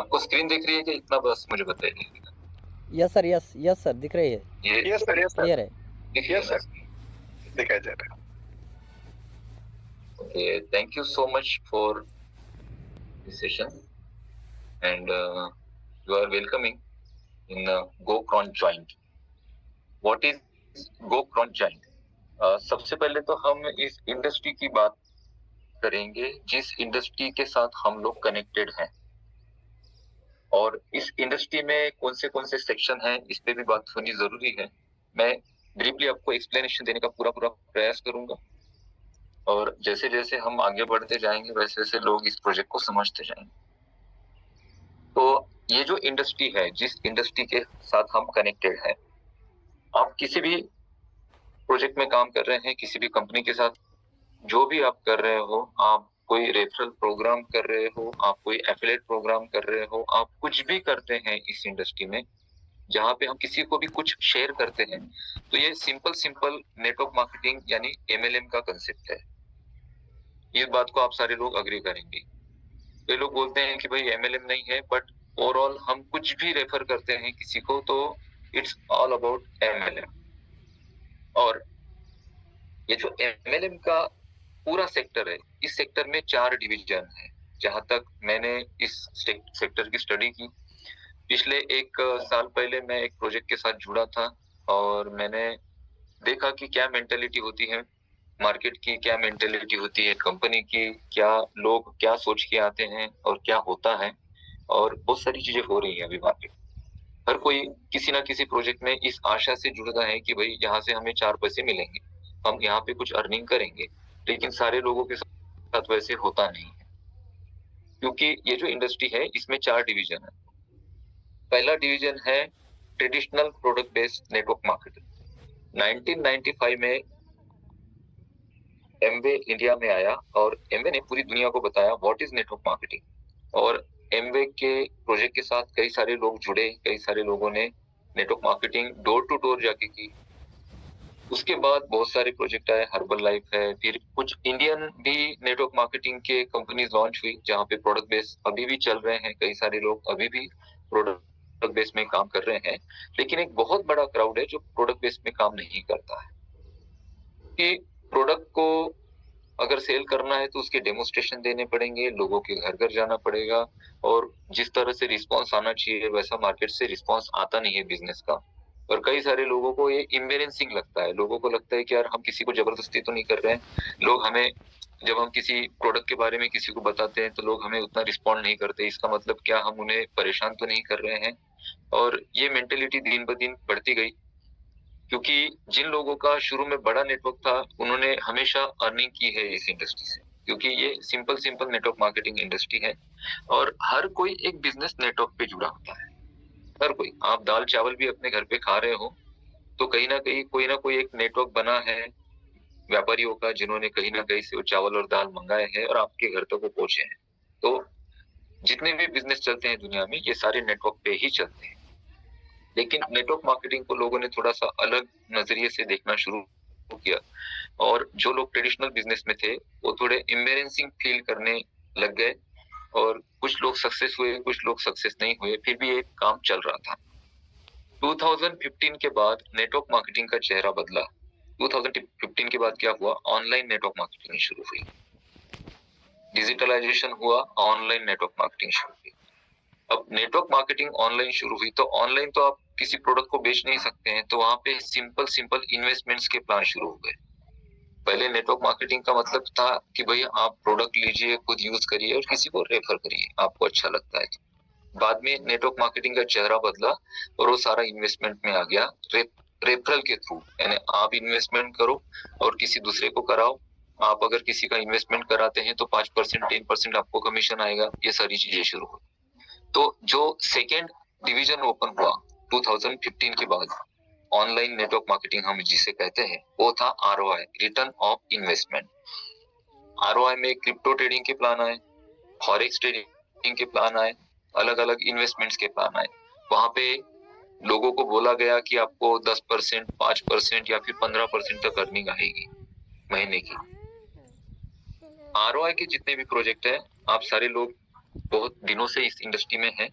आपको स्क्रीन दिख रही है कि इतना बस मुझे बताइए। यस सर, यस सर, दिख रही है। ये सर क्लियर है। यस सर दिखाई दे रहा है। Okay, thank you so much for this session and you are welcoming in GoCron Joint. What is GoCron Joint? सबसे पहले तो हम इस इंडस्ट्री की बात करेंगे जिस इंडस्ट्री के साथ हम लोग कनेक्टेड हैं, और इस इंडस्ट्री में कौन से सेक्शन हैं इस पे भी बात होनी जरूरी है। मैं ब्रीफली आपको एक्सप्लेनेशन देने का पूरा प्रयास करूंगा, और जैसे जैसे हम आगे बढ़ते जाएंगे वैसे वैसे लोग इस प्रोजेक्ट को समझते जाएंगे। तो ये जो इंडस्ट्री है, जिस इंडस्ट्री के साथ हम कनेक्टेड है, आप किसी भी प्रोजेक्ट में काम कर रहे हैं, किसी भी कंपनी के साथ जो भी आप कर रहे हो, आप कोई रेफरल प्रोग्राम कर रहे हो, आप कोई एफिलिएट प्रोग्राम कर रहे हो, आप कुछ भी करते हैं इस इंडस्ट्री में जहां पे हम किसी को भी कुछ शेयर करते हैं, तो ये सिंपल नेटवर्क मार्केटिंग यानी MLM का कंसेप्ट है। इस बात को आप सारे लोग अग्री करेंगे। ये लोग बोलते हैं कि भाई MLM नहीं है, बट ओवरऑल हम कुछ भी रेफर करते हैं किसी को तो इट्स ऑल अबाउट MLM। और ये जो MLM का पूरा सेक्टर है, इस सेक्टर में 4 डिवीजन है। जहां तक मैंने इस सेक्टर की स्टडी की, पिछले 1 साल पहले मैं एक प्रोजेक्ट के साथ जुड़ा था और मैंने देखा कि क्या मेंटेलिटी होती है मार्केट की, क्या मेंटेलिटी होती है कंपनी की, क्या लोग क्या सोच के आते हैं और क्या होता है, और बहुत सारी चीजें हो रही है अभी मार्केट। हर कोई किसी ना किसी प्रोजेक्ट में इस आशा से जुड़ता है कि भाई यहाँ से हमें 4 पैसे मिलेंगे, हम यहाँ पे कुछ अर्निंग करेंगे, लेकिन सारे लोगों के साथ वैसे होता नहीं है, क्योंकि ये जो इंडस्ट्री है इसमें 4 डिवीजन है। पहला डिवीजन है traditional product based network marketing. 1995 में एमवे इंडिया में आया और एमवे ने पूरी दुनिया को बताया व्हाट इज नेटवर्क मार्केटिंग, और एमवे के प्रोजेक्ट के साथ कई सारे लोग जुड़े, कई सारे लोगों ने network marketing door to door जाके की। उसके बाद बहुत सारे प्रोजेक्ट आए, हर्बल लाइफ है, फिर कुछ इंडियन भी नेटवर्क मार्केटिंग के कंपनीज लॉन्च हुई जहां पे प्रोडक्ट बेस अभी भी चल रहे हैं, कई सारे लोग अभी भी प्रोडक्ट बेस में काम कर रहे हैं। लेकिन एक बहुत बड़ा क्राउड है जो प्रोडक्ट बेस में काम नहीं करता है, कि प्रोडक्ट को अगर सेल करना है तो उसके डेमोस्ट्रेशन देने पड़ेंगे, लोगों के घर घर जाना पड़ेगा, और जिस तरह से रिस्पांस आना चाहिए वैसा मार्केट से रिस्पांस आता नहीं है बिजनेस का। और कई सारे लोगों को ये इम्बेलेंसिंग लगता है, लोगों को लगता है कि यार हम किसी को जबरदस्ती तो नहीं कर रहे हैं। लोग हमें, जब हम किसी प्रोडक्ट के बारे में किसी को बताते हैं तो लोग हमें उतना रिस्पॉन्ड नहीं करते, इसका मतलब क्या हम उन्हें परेशान तो नहीं कर रहे हैं। और ये मेंटेलिटी दिन ब दिन बढ़ती गई, क्योंकि जिन लोगों का शुरू में बड़ा नेटवर्क था उन्होंने हमेशा अर्निंग की है इस इंडस्ट्री से, क्योंकि ये सिंपल नेटवर्क मार्केटिंग इंडस्ट्री है और हर कोई एक बिजनेस नेटवर्क पे जुड़ा होता है। हर कोई, आप दाल चावल भी अपने घर पे खा रहे हो तो कहीं ना कहीं कोई ना कोई एक नेटवर्क बना है व्यापारियों का, जिन्होंने कहीं ना कहीं से वो चावल और दाल मंगाए हैं और आपके घर तक वो पहुंचे हैं। तो जितने भी बिजनेस चलते हैं दुनिया में ये सारे नेटवर्क पे ही चलते हैं। लेकिन नेटवर्क मार्केटिंग को लोगों ने थोड़ा सा अलग नजरिए से देखना शुरू किया, और जो लोग ट्रेडिशनल बिजनेस में थे वो थोड़े एम्बेरेसिंग फील करने लग गए, और कुछ लोग सक्सेस हुए, कुछ लोग सक्सेस नहीं हुए, फिर भी ये काम चल रहा था। 2015 के बाद नेटवर्क मार्केटिंग का चेहरा बदला। 2015 के बाद क्या हुआ, ऑनलाइन नेटवर्क मार्केटिंग शुरू हुई, डिजिटलाइजेशन हुआ, ऑनलाइन नेटवर्क मार्केटिंग शुरू हुई। अब नेटवर्क मार्केटिंग ऑनलाइन शुरू हुई तो ऑनलाइन तो आप किसी प्रोडक्ट को बेच नहीं सकते हैं, तो वहां पे सिंपल इन्वेस्टमेंट्स के प्लान शुरू हो गए। पहले नेटवर्क मार्केटिंग का मतलब था कि भाई आप प्रोडक्ट लीजिए, खुद यूज करिए और किसी को रेफर करिए, आपको अच्छा लगता है। बाद में नेटवर्क मार्केटिंग का चेहरा बदला और वो सारा इन्वेस्टमेंट में आ गया रेफरल के थ्रू, यानी आप इन्वेस्टमेंट करो और किसी दूसरे को कराओ। आप अगर किसी का इन्वेस्टमेंट कराते हैं तो 5% 10% आपको कमीशन आएगा, ये सारी चीजें शुरू हुई। तो जो सेकेंड डिवीजन ओपन हुआ 2015 के बाद, ऑनलाइन नेटवर्क मार्केटिंग हम जिसे कहते हैं, वो था ROI, return of investment. ROI में क्रिप्टो ट्रेडिंग के प्लान आए, फॉरेक्स ट्रेडिंग के प्लान आए, अलग अलग इन्वेस्टमेंट्स के प्लान आए। वहां पे लोगों को बोला गया कि आपको 10%, 5% या फिर 15% तक अर्निंग आएगी महीने की। ROI के जितने भी प्रोजेक्ट है आप सारे लोग बहुत दिनों से इस इंडस्ट्री में हैं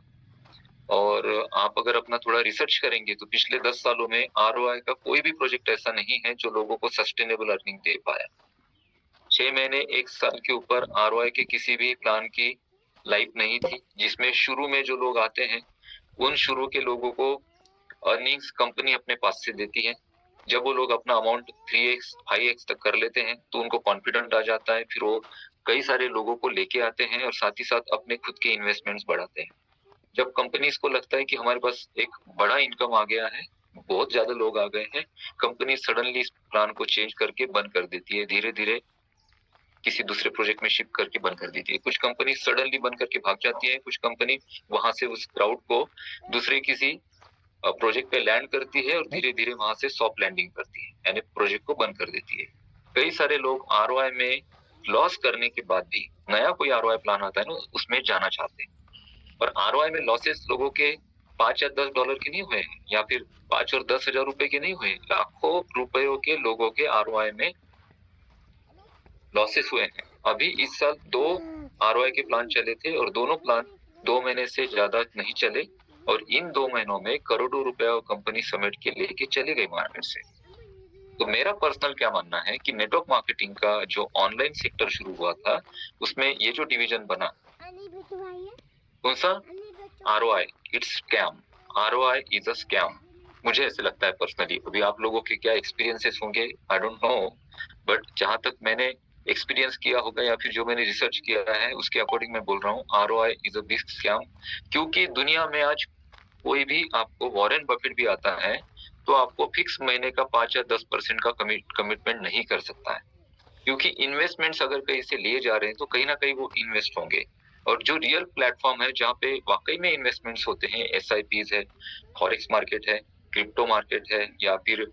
और आप अगर अपना थोड़ा रिसर्च करेंगे तो पिछले 10 सालों में आरओआई का कोई भी प्रोजेक्ट ऐसा नहीं है जो लोगों को सस्टेनेबल अर्निंग दे पाया। 6 महीने 1 साल के ऊपर आरओआई के किसी भी प्लान की लाइफ नहीं थी, जिसमें शुरू में जो लोग आते हैं उन शुरू के लोगों को अर्निंग्स कंपनी अपने पास से देती है। जब वो लोग अपना अमाउंट 3x 5x तक कर लेते हैं तो उनको कॉन्फिडेंट आ जाता है, फिर वो कई सारे लोगों को लेके आते हैं और साथ ही साथ अपने खुद के इन्वेस्टमेंट्स बढ़ाते हैं। जब कंपनीज को लगता है कि हमारे पास एक बड़ा इनकम आ गया है, बहुत ज्यादा लोग आ गए हैं, कंपनी सडनली इस प्लान को चेंज करके बंद कर देती है, धीरे धीरे किसी दूसरे प्रोजेक्ट में शिफ्ट करके बंद कर देती है। कुछ कंपनी सडनली बंद करके भाग जाती है, कुछ कंपनी वहां से उस क्राउड को दूसरे किसी प्रोजेक्ट पे लैंड करती है और धीरे धीरे वहां से सॉफ्ट लैंडिंग करती है, यानी प्रोजेक्ट को बंद कर देती है। कई सारे लोग आरओआई में लॉस करने के बाद भी नया कोई आरओआई प्लान आता है ना, उसमें जाना चाहते हैं। और आरओआई में लॉसेस लोगों के 5 या 10 डॉलर के नहीं हुए हैं, या फिर 5 और 10 हजार रुपए के नहीं हुए, लाखों रुपयों के लोगों के आरओआई में लॉसेस हुए हैं। अभी इस साल 2 आरओआई के प्लान चले थे और दोनों प्लान 2 महीने से ज्यादा नहीं चले और इन 2 महीनों में करोड़ों रुपया कंपनी समेट के लेके चली गई मार्केट से। तो मेरा पर्सनल क्या मानना है कि नेटवर्क मार्केटिंग का जो ऑनलाइन सेक्टर शुरू हुआ था उसमें ये जो डिवीजन बना, कौन सा? ROI, it's scam. ROI is a scam, मुझे ऐसे लगता है पर्सनली। अभी आप लोगों के क्या एक्सपीरियंसेस होंगे आई डोंट नो, बट जहां तक मैंने एक्सपीरियंस किया होगा या फिर जो मैंने रिसर्च किया है उसके अकॉर्डिंग मैं बोल रहा हूँ, ROI is a big scam. क्योंकि दुनिया में आज कोई भी, आपको वॉरेन बफेट भी आता है तो आपको फिक्स महीने का 5 या 10% का कमिटमेंट नहीं कर सकता है, क्योंकि इन्वेस्टमेंट्स अगर कहीं से लिए जा रहे हैं तो कहीं ना कहीं वो इन्वेस्ट होंगे। और जो रियल प्लेटफॉर्म है जहाँ पे वाकई में इन्वेस्टमेंट्स होते हैं, एसआईपीज है, फॉरेक्स मार्केट है, क्रिप्टो मार्केट है, या फिर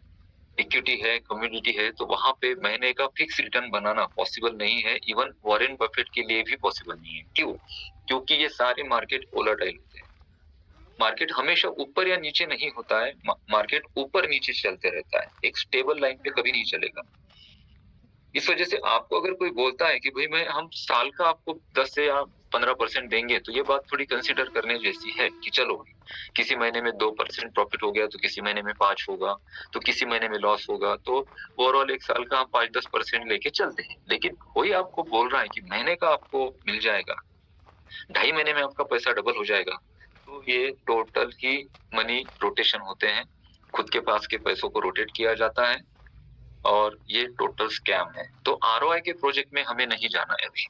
इक्विटी है, कम्युनिटी है, तो वहां पे महीने का फिक्स रिटर्न बनाना पॉसिबल नहीं है। इवन वॉरेन बफेट के लिए भी पॉसिबल नहीं है। क्यों? क्योंकि ये सारे मार्केट वोलेटाइल होते हैं। मार्केट हमेशा ऊपर या नीचे नहीं होता है, मार्केट ऊपर नीचे चलते रहता है, एक स्टेबल लाइन पे कभी नहीं चलेगा। इस वजह से आपको अगर कोई बोलता है कि भाई हम साल का आपको 10 से या 15% देंगे, तो ये बात थोड़ी कंसीडर करने जैसी है कि चलो किसी महीने में 2% प्रॉफिट हो गया तो किसी महीने में 5 होगा, तो किसी महीने में लॉस होगा, तो ओवरऑल एक साल का हम 5-10% लेके चलते हैं। लेकिन कोई आपको बोल रहा है कि महीने का आपको मिल जाएगा, 2.5 महीने में आपका पैसा डबल हो जाएगा, तो ये टोटल ही मनी रोटेशन होते हैं, खुद के पास के पैसों को रोटेट किया जाता है और ये टोटल स्कैम है। तो आरओआई के प्रोजेक्ट में हमें नहीं जाना है अभी।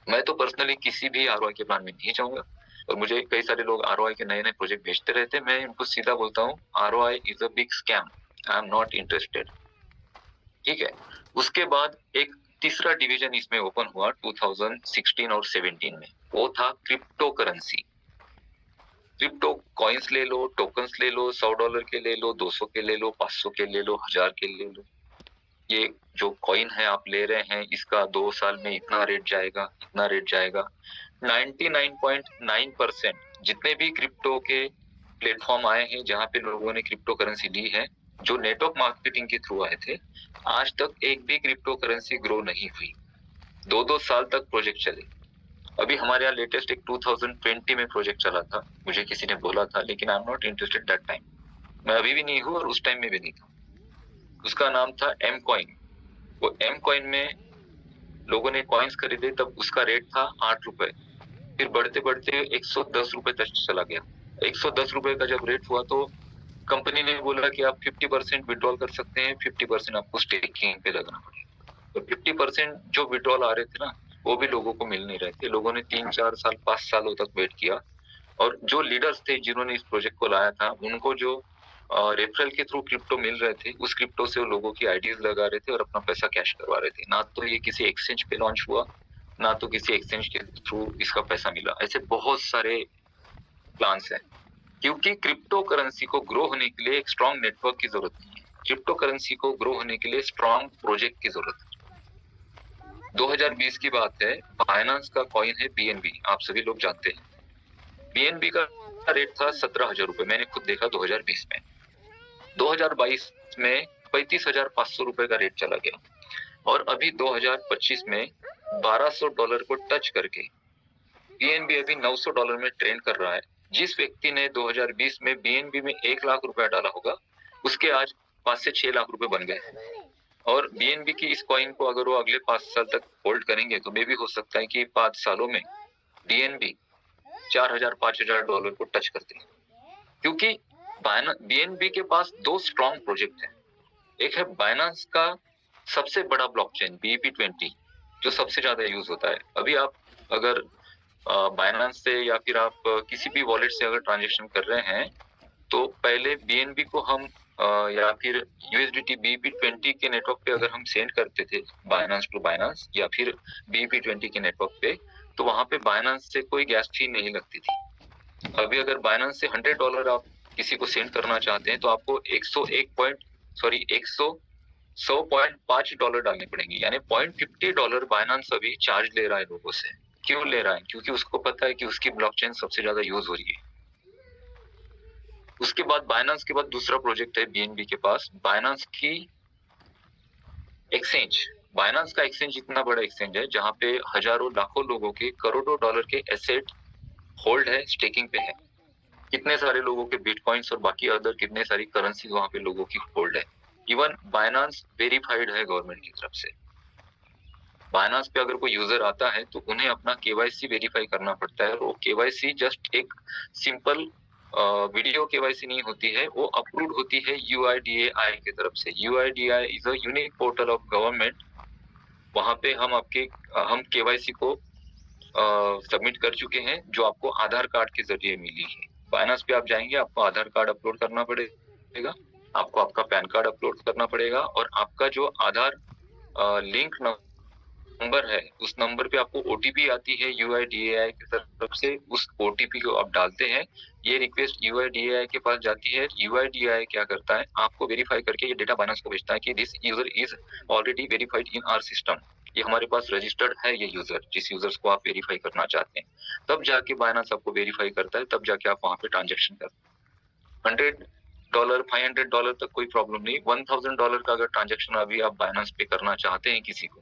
मैं तो पर्सनली किसी भी आरओआई के प्लान में नहीं जाऊंगा और मुझे कई सारे लोग आरओआई के नए नए प्रोजेक्ट भेजते रहते हैं, मैं उनको सीधा बोलता हूँ ROI is a big scam, I am not interested. ठीक है। उसके बाद एक तीसरा डिवीजन इसमें ओपन हुआ 2016 और 17 में, वो था क्रिप्टो करेंसी। क्रिप्टो कॉइन्स ले लो, टोकन्स ले लो, $100 के ले लो, 200 के ले लो, 500 के ले लो, 1000 के ले लो। ये जो कॉइन है आप ले रहे हैं, इसका 2 साल में इतना रेट जाएगा, इतना रेट जाएगा। 99.9% जितने भी क्रिप्टो के प्लेटफॉर्म आए हैं जहां पे लोगों ने क्रिप्टो करेंसी ली है, जो नेटवर्क मार्केटिंग के थ्रू आए थे, आज तक एक भी क्रिप्टो करेंसी ग्रो नहीं हुई। 2-2 साल तक प्रोजेक्ट चले। अभी हमारे यहाँ लेटेस्ट एक 2020 में प्रोजेक्ट चला था, मुझे किसी ने बोला था, लेकिन I am not interested that time. मैं अभी भी नहीं हूँ और उस टाइम में भी नहीं था। उसका नाम था एम कॉइन। वो एम कॉइन में लोगों ने कॉइन्स खरीदे, तब उसका रेट था 8 रुपए, फिर बढ़ते बढ़ते 110 रुपए तक चला गया। 110 रुपए का जब रेट हुआ तो कंपनी ने बोला कि आप 50% विड्रॉल कर सकते हैं, 50% आपको स्टेकिंग पे लगना पड़ेगा। तो 50% जो विड्रॉल आ रहे थे ना, वो भी लोगों को मिल नहीं रहे थे। लोगों ने 3-4 साल 5 सालों तक वेट किया और जो लीडर्स थे जिन्होंने इस प्रोजेक्ट को लाया था, उनको जो रेफरल के थ्रू क्रिप्टो मिल रहे थे, उस क्रिप्टो से वो लोगों की आईडीज लगा रहे थे और अपना पैसा कैश करवा रहे थे। ना तो ये किसी एक्सचेंज पे लॉन्च हुआ, ना तो किसी एक्सचेंज के थ्रू इसका पैसा मिला। ऐसे बहुत सारे प्लान्स हैं, क्योंकि क्रिप्टो करेंसी को ग्रो होने के लिए एक स्ट्रॉन्ग नेटवर्क की जरूरत नहीं है। क्रिप्टो करेंसी को ग्रो होने के लिए स्ट्रॉन्ग प्रोजेक्ट की जरूरत है। 2020 की बात है, बाइनेंस का कॉइन है बीएनबी, आप सभी लोग जानते हैं। बीएनबी का रेट था 17,000 रुपए, मैंने खुद देखा 2020 में। 2022 में 35,500 रुपए का रेट चला गया और अभी 2025 में $1,200 को टच करके बीएनबी अभी $900 में ट्रेंड कर रहा है। जिस व्यक्ति ने 2020 में बीएनबी में 1 लाख रुपया डाला होगा, उसके आज 5 से 6 लाख रुपए बन गए। और बीएनबी की इस कॉइन को अगर वो अगले 5 साल तक होल्ड करेंगे तो मे भी हो सकता है कि 5 सालों में बीएनबी $4,000-5,000 को टच करते हैं, क्योंकि बीएनबी के पास 2 स्ट्रॉन्ग प्रोजेक्ट हैं। एक है बाइनेंस का सबसे बड़ा ब्लॉकचेन BEP20, जो सबसे ज्यादा यूज होता है। अभी आप अगर बाइनेंस से या फिर आप किसी भी वॉलेट से अगर ट्रांजेक्शन कर रहे हैं तो पहले बीएनबी को हम या फिर USDT BEP20 के नेटवर्क पे अगर हम सेंड करते थे बाइनेंस टू बाइनेंस या फिर BEP20 के नेटवर्क पे, तो वहां पे बाइनेंस से कोई गैस फी नहीं लगती थी। अभी अगर बाइनेंस से $100 आप किसी को सेंड करना चाहते हैं तो आपको 100.5 डालने पड़ेंगे, यानी $0.50 बाइनेंस अभी चार्ज ले रहा है लोगों से। क्यों ले रहा है? क्योंकि उसको पता है कि उसकी ब्लॉकचेन सबसे ज्यादा यूज हो रही है। उसके बाद बाइनेंस के बाद दूसरा प्रोजेक्ट है बीएनबी के पास, बाइनेंस की एक्सचेंज। बाइनेंस का एक्सचेंज इतना बड़ा एक्सचेंज है जहां पे हजारों लाखों लोगों के करोड़ों डॉलर के एसेट होल्ड है, स्टेकिंग पे है। कितने सारे लोगों के बिटकॉइंस और बाकी अदर कितने सारी करेंसी वहां पे लोगों की होल्ड है। इवन बाइनेंस वेरीफाइड है गवर्नमेंट की तरफ से। बाइनेंस पे अगर कोई यूजर आता है तो उन्हें अपना केवाईसी वेरीफाई करना पड़ता है। वो केवाईसी जस्ट एक सिंपल वीडियो केवाईसी नहीं होती है, वो अप्रूव्ड होती है UIDAI की तरफ से। UIDAI is a unique portal of government. वहां पे हम केवाईसी को सबमिट कर चुके हैं, जो आपको आधार कार्ड के जरिए मिली है। बाइनेंस पे आप जाएंगे, आपको आधार कार्ड अपलोड करना पड़ेगा, आपको आपका पैन कार्ड अपलोड करना पड़ेगा और आपका जो आधार लिंक नंबर है, उस नंबर पे आपको OTP आती है UIDAI की तरफ से। उस OTP को आप डालते हैं, ये रिक्वेस्ट UIDAI के पास जाती है। UIDAI क्या करता है, आपको वेरीफाई करके ये डेटा बाइनेंस को भेजता है कि this user is already verified in our system. ये हमारे पास रजिस्टर्ड है ये यूजर, जिस यूजर्स को आप वेरीफाई करना चाहते हैं। तब जाके बाइनेंस आपको वेरीफाई करता है, तब जाके आप वहां पे ट्रांजेक्शन करते हैं। $100 $500 तक कोई प्रॉब्लम नहीं। $1,000 का अगर ट्रांजेक्शन अभी आप बाइनेंस पे करना चाहते हैं किसी को,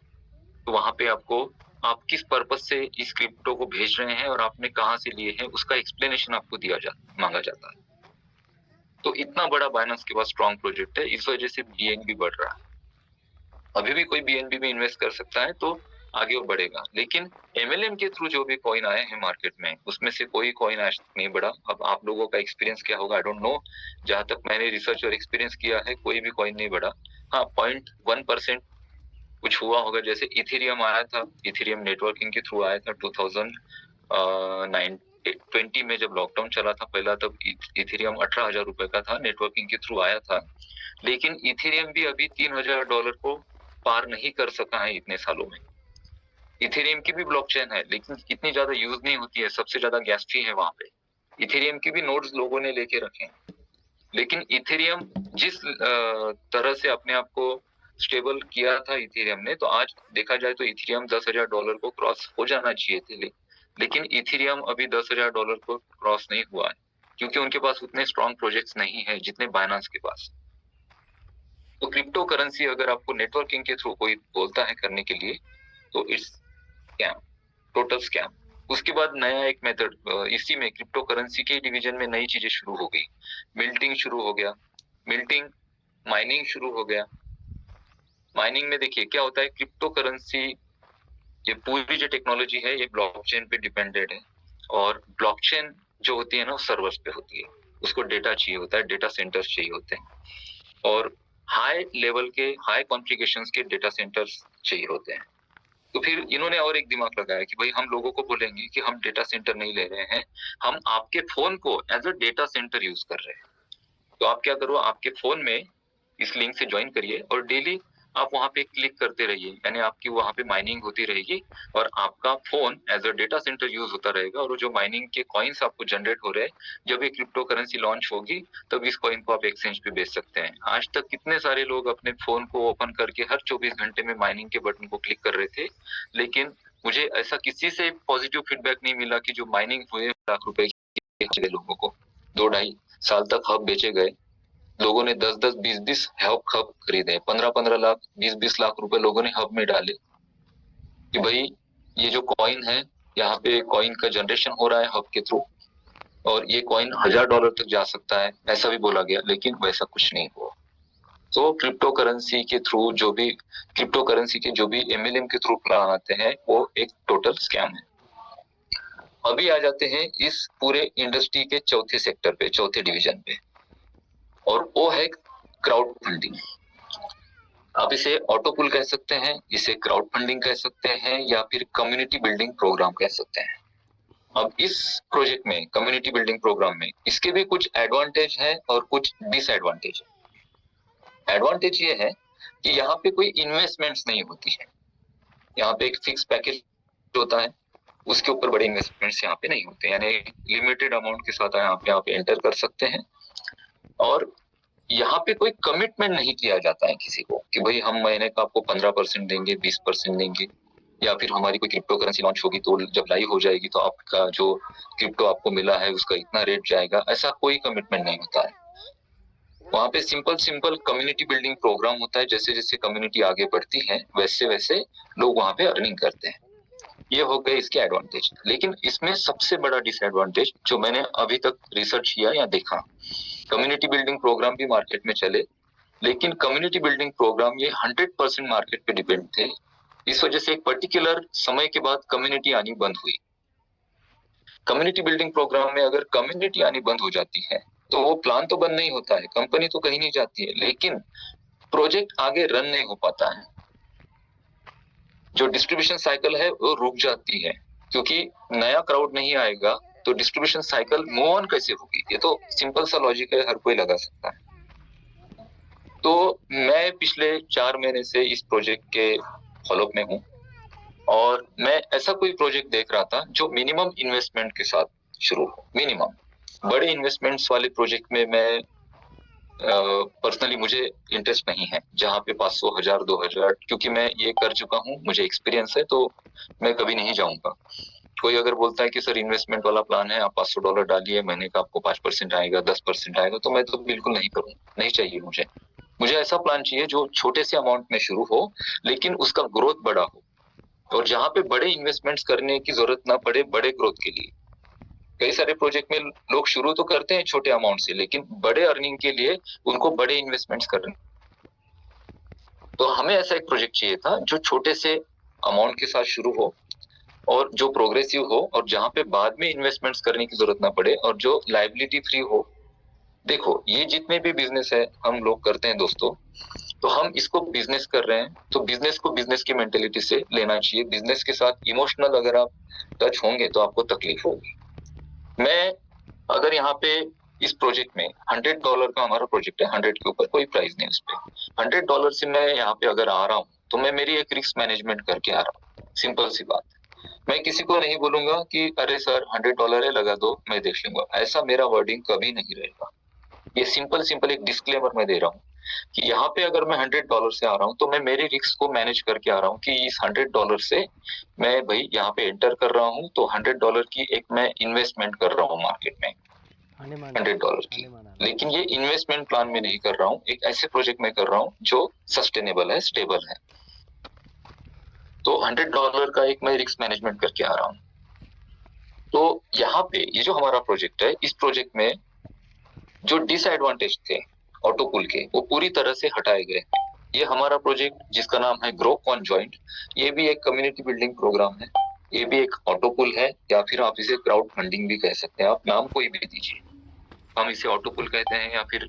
तो वहां पे आपको आप किस पर्पस से इस क्रिप्टो को भेज रहे हैं और आपने कहां से लिए हैं, उसका एक्सप्लेनेशन आपको मांगा जाता है। तो इतना बड़ा बाइनेंस के पास स्ट्रॉन्ग प्रोजेक्ट है, इस वजह से BNB बढ़ रहा है। अभी भी कोई BNB में इन्वेस्ट कर सकता है तो आगे वो बढ़ेगा, लेकिन MLM के थ्रू जो भी कॉइन आए हैं मार्केट में, उसमें से कोई कॉइन आज तक नहीं बढ़ा। अब आप लोगों का एक्सपीरियंस क्या होगा, आई डोंट नो। जहां तक मैंने रिसर्च और एक्सपीरियंस किया है, कोई भी कॉइन नहीं बढ़ा। हाँ, 0.1% कुछ हुआ होगा। जैसे इथेरियम आया था, इथेरियम नेटवर्किंग के थ्रू आया था 2020 में, जब लॉकडाउन चला था पहला, तब इथेरियम 18,000 रुपए का था, नेटवर्किंग के थ्रू आया था। लेकिन इथेरियम भी अभी $3,000 को पार नहीं कर सका है इतने सालों में। इथेरियम की भी ब्लॉकचेन है, लेकिन इतनी ज्यादा यूज नहीं होती है, सबसे ज्यादा गैस फी है वहां पे। इथेरियम की भी नोड्स लोगों ने लेके रखे हैं, लेकिन इथेरियम जिस तरह से अपने आप को स्टेबल किया था इथेरियम ने, तो आज देखा जाए तो इथेरियम $10,000 को क्रॉस हो जाना चाहिए थे, लेकिन इथेरियम अभी $10,000 को क्रॉस नहीं हुआ है, क्योंकि उनके पास उतने स्ट्रॉन्ग प्रोजेक्ट्स नहीं है जितने बाइनेंस के पास। तो क्रिप्टो करेंसी अगर आपको नेटवर्किंग के थ्रू कोई बोलता है करने के लिए, तो इट्स स्कैम, टोटल स्कैम। उसके बाद नया एक मेथड, इसी में क्रिप्टो करेंसी के डिवीजन में नई चीजें शुरू हो गई। मिल्टिंग शुरू हो गया, मिल्टिंग, माइनिंग शुरू हो गया। माइनिंग में देखिए क्या होता है, क्रिप्टो करेंसी ये पूरी जो टेक्नोलॉजी है ये ब्लॉकचेन पे डिपेंडेड है, और ब्लॉकचेन जो होती है ना, सर्वर्स पे होती है। उसको डेटा चाहिए होता है, डेटा सेंटर्स चाहिए होते हैं, और हाई लेवल के, हाई कॉन्फ़िगरेशंस के डेटा सेंटर्स चाहिए होते हैं। तो फिर इन्होंने और एक दिमाग लगाया कि भाई हम लोगों को बोलेंगे कि हम डेटा सेंटर नहीं ले रहे हैं, हम आपके फोन को as a data center use कर रहे हैं। तो आप क्या करो, आपके फोन में इस लिंक से ज्वाइन करिए और डेली आप वहां पे क्लिक करते रहिए, यानी आपकी वहां पे माइनिंग होती रहेगी और आपका phone as a data center use होता रहेगा। और जो माइनिंग के कॉइन्स आपको जनरेट हो रहे हैं, जब ये क्रिप्टो करेंसी लॉन्च होगी तब इस कॉइन को आप एक्सचेंज पे बेच सकते हैं। आज तक कितने सारे लोग अपने फोन को ओपन करके हर 24 घंटे में माइनिंग के बटन को क्लिक कर रहे थे, लेकिन मुझे ऐसा किसी से पॉजिटिव फीडबैक नहीं मिला कि जो माइनिंग हुए लाख रुपए के लोगों को 2-2.5 साल तक हब बेचे गए, लोगों ने 10-10, 20-20 हब खरीदे, 15-15 लाख, 20-20 लाख रुपए लोगों ने हब में डाले कि भाई ये जो कॉइन है यहाँ पे कॉइन का जनरेशन हो रहा है हब के थ्रू, और ये कॉइन $1000 तक जा सकता है ऐसा भी बोला गया, लेकिन वैसा कुछ नहीं हुआ। तो क्रिप्टो करेंसी के थ्रू जो भी MLM के थ्रू प्लान आते हैं वो एक टोटल स्कैम है। अभी आ जाते हैं इस पूरे इंडस्ट्री के चौथे सेक्टर पे, चौथे डिवीजन पे, और वो है क्राउड फंडिंग। आप इसे ऑटो पुल कह सकते हैं, इसे क्राउड फंडिंग कह सकते हैं, या फिर कम्युनिटी बिल्डिंग प्रोग्राम कह सकते हैं। अब इस प्रोजेक्ट में, कम्युनिटी बिल्डिंग प्रोग्राम में, इसके भी कुछ एडवांटेज है और कुछ डिसएडवांटेज है। एडवांटेज ये है कि यहाँ पे कोई इन्वेस्टमेंट्स नहीं होती है, यहाँ पे एक फिक्स पैकेज होता है, उसके ऊपर बड़े इन्वेस्टमेंट्स यहाँ पे नहीं होते, यानी लिमिटेड अमाउंट के साथ आप यहाँ पे एंटर कर सकते हैं। और यहाँ पे कोई कमिटमेंट नहीं किया जाता है किसी को कि भाई हम महीने का आपको 15% देंगे, 20% देंगे, या फिर हमारी कोई क्रिप्टो करेंसी लॉन्च होगी तो जब लाइव हो जाएगी तो आपका जो क्रिप्टो आपको मिला है उसका इतना रेट जाएगा, ऐसा कोई कमिटमेंट नहीं होता है। वहाँ पे सिंपल कम्युनिटी बिल्डिंग प्रोग्राम होता है। जैसे जैसे कम्युनिटी आगे बढ़ती है वैसे वैसे लोग वहाँ पे अर्निंग करते हैं। ये हो गए इसके एडवांटेज। लेकिन इसमें सबसे बड़ा डिसएडवांटेज जो मैंने अभी तक रिसर्च किया या देखा, कम्युनिटी बिल्डिंग प्रोग्राम भी मार्केट में चले, लेकिन कम्युनिटी बिल्डिंग प्रोग्राम ये 100% मार्केट पे डिपेंड थे। इस वजह से एक पर्टिकुलर समय के बाद कम्युनिटी आनी बंद हुई। कम्युनिटी बिल्डिंग प्रोग्राम में अगर कम्युनिटी आनी बंद हो जाती है तो वो प्लान तो बंद नहीं होता है, कंपनी तो कहीं नहीं जाती है, लेकिन प्रोजेक्ट आगे रन नहीं हो पाता है। जो डिस्ट्रीब्यूशन साइकिल है वो रुक जाती है, क्योंकि नया क्राउड नहीं आएगा तो डिस्ट्रीब्यूशन साइकिल मूव ऑन कैसे होगी? ये तो सिंपल सा लॉजिक है, हर कोई लगा सकता है। तो मैं पिछले 4 महीने से इस प्रोजेक्ट के फॉलोअप में हूँ, और मैं ऐसा कोई प्रोजेक्ट देख रहा था जो मिनिमम इन्वेस्टमेंट के साथ शुरू हो। मिनिमम बड़े इन्वेस्टमेंट्स वाले प्रोजेक्ट में मैं पर्सनली मुझे इंटरेस्ट नहीं है, जहाँ पे 500, 1000, 2000, क्योंकि मैं ये कर चुका हूँ, मुझे एक्सपीरियंस है, तो मैं कभी नहीं जाऊंगा। कोई अगर बोलता है कि सर इन्वेस्टमेंट वाला प्लान है, आप $500 डालिए, महीने का आपको 5% आएगा, 10% आएगा, तो मैं तो बिल्कुल नहीं करूंगा, नहीं चाहिए मुझे। मुझे ऐसा प्लान चाहिए जो छोटे से अमाउंट में शुरू हो लेकिन उसका ग्रोथ बड़ा हो, और जहाँ पे बड़े इन्वेस्टमेंट्स करने की जरूरत ना पड़े बड़े ग्रोथ के लिए। कई सारे प्रोजेक्ट में लोग शुरू तो करते हैं छोटे अमाउंट से, लेकिन बड़े अर्निंग के लिए उनको बड़े इन्वेस्टमेंट्स करने। तो हमें ऐसा एक प्रोजेक्ट चाहिए था जो छोटे से अमाउंट के साथ शुरू हो और जो प्रोग्रेसिव हो, और जहाँ पे बाद में इन्वेस्टमेंट्स करने की जरूरत ना पड़े, और जो लाइबिलिटी फ्री हो। देखो, ये जितने भी बिजनेस है हम लोग करते हैं दोस्तों, तो हम इसको बिजनेस कर रहे हैं तो बिजनेस को बिजनेस की मेंटेलिटी से लेना चाहिए। बिजनेस के साथ इमोशनल अगर आप टच होंगे तो आपको तकलीफ होगी। मैं अगर यहाँ पे इस प्रोजेक्ट में $100 का हमारा प्रोजेक्ट है, 100 के ऊपर कोई प्राइस नहीं उस पर, $100 से मैं यहाँ पे अगर आ रहा हूँ तो मैं मेरी एक रिस्क मैनेजमेंट करके आ रहा हूँ। सिंपल सी बात। मैं किसी को नहीं बोलूंगा कि अरे सर $100 है, लगा दो, मैं देख लूंगा, ऐसा मेरा वर्डिंग कभी नहीं रहेगा। ये सिंपल एक डिस्क्लेमर मैं दे रहा हूँ कि यहाँ पे अगर मैं $100 से आ रहा हूँ तो मैं मेरी रिस्क को मैनेज करके आ रहा हूँ कि इस $100 से मैं भाई यहाँ पे एंटर कर रहा हूँ, तो $100 की एक मैं इन्वेस्टमेंट कर रहा हूँ मार्केट में, $100 की। लेकिन ये इन्वेस्टमेंट प्लान में नहीं कर रहा हूँ, एक ऐसे प्रोजेक्ट में कर रहा हूँ जो सस्टेनेबल है, स्टेबल है। तो $100 का एक मैं रिस्क मैनेजमेंट करके आ रहा हूँ। तो यहाँ पे ये जो हमारा प्रोजेक्ट है, इस प्रोजेक्ट में जो डिसएडवांटेज थे ऑटो पुल के, वो पूरी तरह से हटाए गए। ये हमारा प्रोजेक्ट जिसका नाम है ग्रो कॉन्जॉइंट, ये भी एक कम्युनिटी बिल्डिंग प्रोग्राम है, ये भी एक ऑटो पुल है, या फिर आप इसे क्राउड फंडिंग भी कह सकते हैं, आप नाम कोई भी दीजिए। हम इसे ऑटो पुल कहते हैं या फिर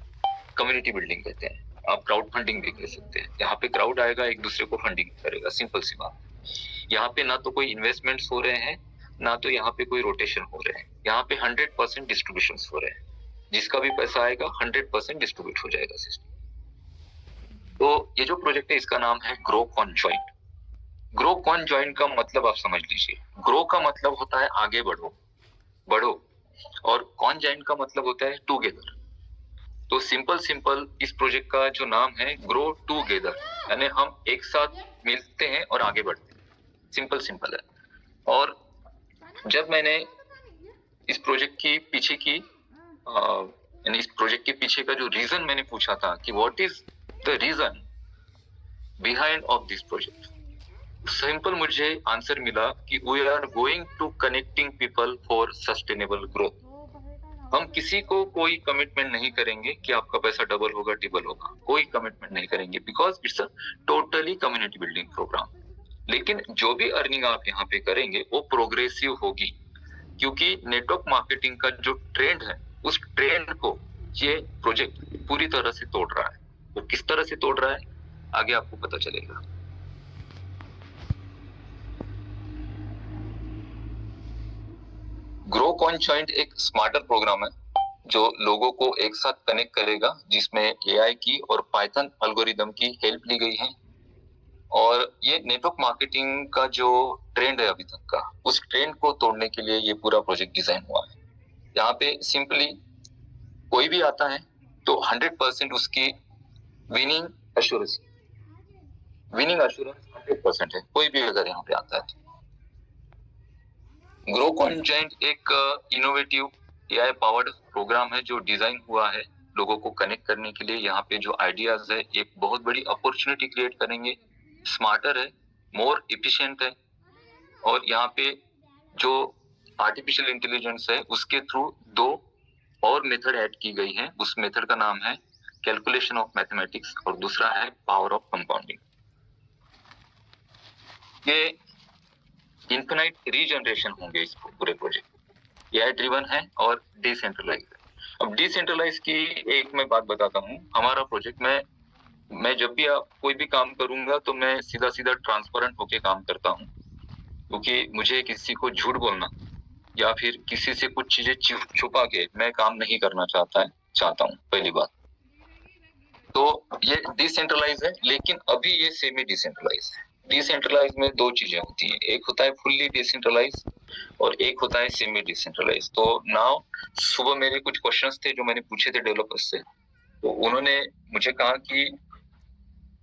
कम्युनिटी बिल्डिंग कहते हैं, आप क्राउड फंडिंग भी कह सकते हैं। यहाँ पे क्राउड आएगा, एक दूसरे को फंडिंग करेगा, सिंपल सी बात। यहाँ पे ना तो कोई इन्वेस्टमेंट्स हो रहे हैं, ना तो यहाँ पे कोई रोटेशन हो रहे हैं, यहाँ पे 100% डिस्ट्रीब्यूशन हो रहे हैं। जिसका भी पैसा आएगा 100% डिस्ट्रीब्यूट हो जाएगा सिस्टम। तो ये जो प्रोजेक्ट है इसका नाम है ग्रो कॉन्जॉइंट। ग्रो कॉन्जॉइंट का मतलब आप समझ लीजिए, ग्रो का मतलब होता है आगे बढ़ो, और कॉन्जॉइंट का मतलब होता है टुगेदर। तो सिंपल इस प्रोजेक्ट का जो नाम है ग्रो टुगेदर, यानी हम एक साथ मिलते हैं और आगे बढ़ते हैं। सिंपल है। और जब मैंने इस प्रोजेक्ट की पीछे की यानी इस प्रोजेक्ट के पीछे का जो रीजन मैंने पूछा था कि what is the reason behind of this project, simple मुझे आंसर मिला कि we are going to connecting people for sustainable growth. हम किसी को कोई कमिटमेंट नहीं करेंगे कि आपका पैसा डबल होगा ट्रिपल होगा, कोई कमिटमेंट नहीं करेंगे, because it's a totally community building program. लेकिन जो भी अर्निंग आप यहाँ पे करेंगे वो प्रोग्रेसिव होगी, क्योंकि नेटवर्क मार्केटिंग का जो ट्रेंड है उस ट्रेंड को ये प्रोजेक्ट पूरी तरह से तोड़ रहा है। वो किस तरह से तोड़ रहा है आगे आपको पता चलेगा। ग्रो कॉइन जॉइंट एक स्मार्टर प्रोग्राम है जो लोगों को एक साथ कनेक्ट करेगा, जिसमें एआई की और पाइथन एल्गोरिदम की हेल्प ली गई है। और ये नेटवर्क मार्केटिंग का जो ट्रेंड है अभी तक का, उस ट्रेंड को तोड़ने के लिए ये पूरा प्रोजेक्ट डिजाइन हुआ है। यहाँ पे सिंपली कोई भी आता है तो 100% उसकी विनिंग एश्योरेंस 100% है, कोई भी अगर यहाँ पे आता है तो। ग्रो कॉन्जेंट एक इनोवेटिव एआई पावर्ड प्रोग्राम है जो डिजाइन हुआ है लोगों को कनेक्ट करने के लिए। यहाँ पे जो आइडियाज है एक बहुत बड़ी अपॉर्चुनिटी क्रिएट करेंगे, स्मार्टर है, मोर एफिशिएंट है। और यहाँ पे जो आर्टिफिशियल इंटेलिजेंस है उसके थ्रू 2 और मेथड ऐड की गई है। उस मेथड का नाम है कैलकुलेशन ऑफ मैथमेटिक्स और दूसरा है पावर ऑफ कंपाउंडिंग। ये इन्फिनाइट रीजनरेशन होंगे इस पूरे प्रोजेक्ट। एआई ड्रिवन है और डिसेंट्रलाइज है। अब डिसेंट्रलाइज की एक मैं बात बताता हूँ। हमारा प्रोजेक्ट में मैं जब भी कोई भी काम करूंगा तो मैं सीधा सीधा ट्रांसपेरेंट होके काम करता हूँ, क्योंकि मुझे किसी को झूठ बोलना या फिर किसी से कुछ चीजें छुपा के मैं काम नहीं करना चाहता हूँ पहली बात तो। ये डिसेंट्रलाइज है, लेकिन अभी ये सेमी डिसेंट्रलाइज है। डिसेंट्रलाइज में 2 चीजें होती है, एक होता है फुल्ली डिसेंट्रलाइज और एक होता है सेमी डिसेंट्रलाइज। तो नाउ सुबह मेरे कुछ क्वेश्चंस थे जो मैंने पूछे थे डेवलपर्स से, तो उन्होंने मुझे कहा कि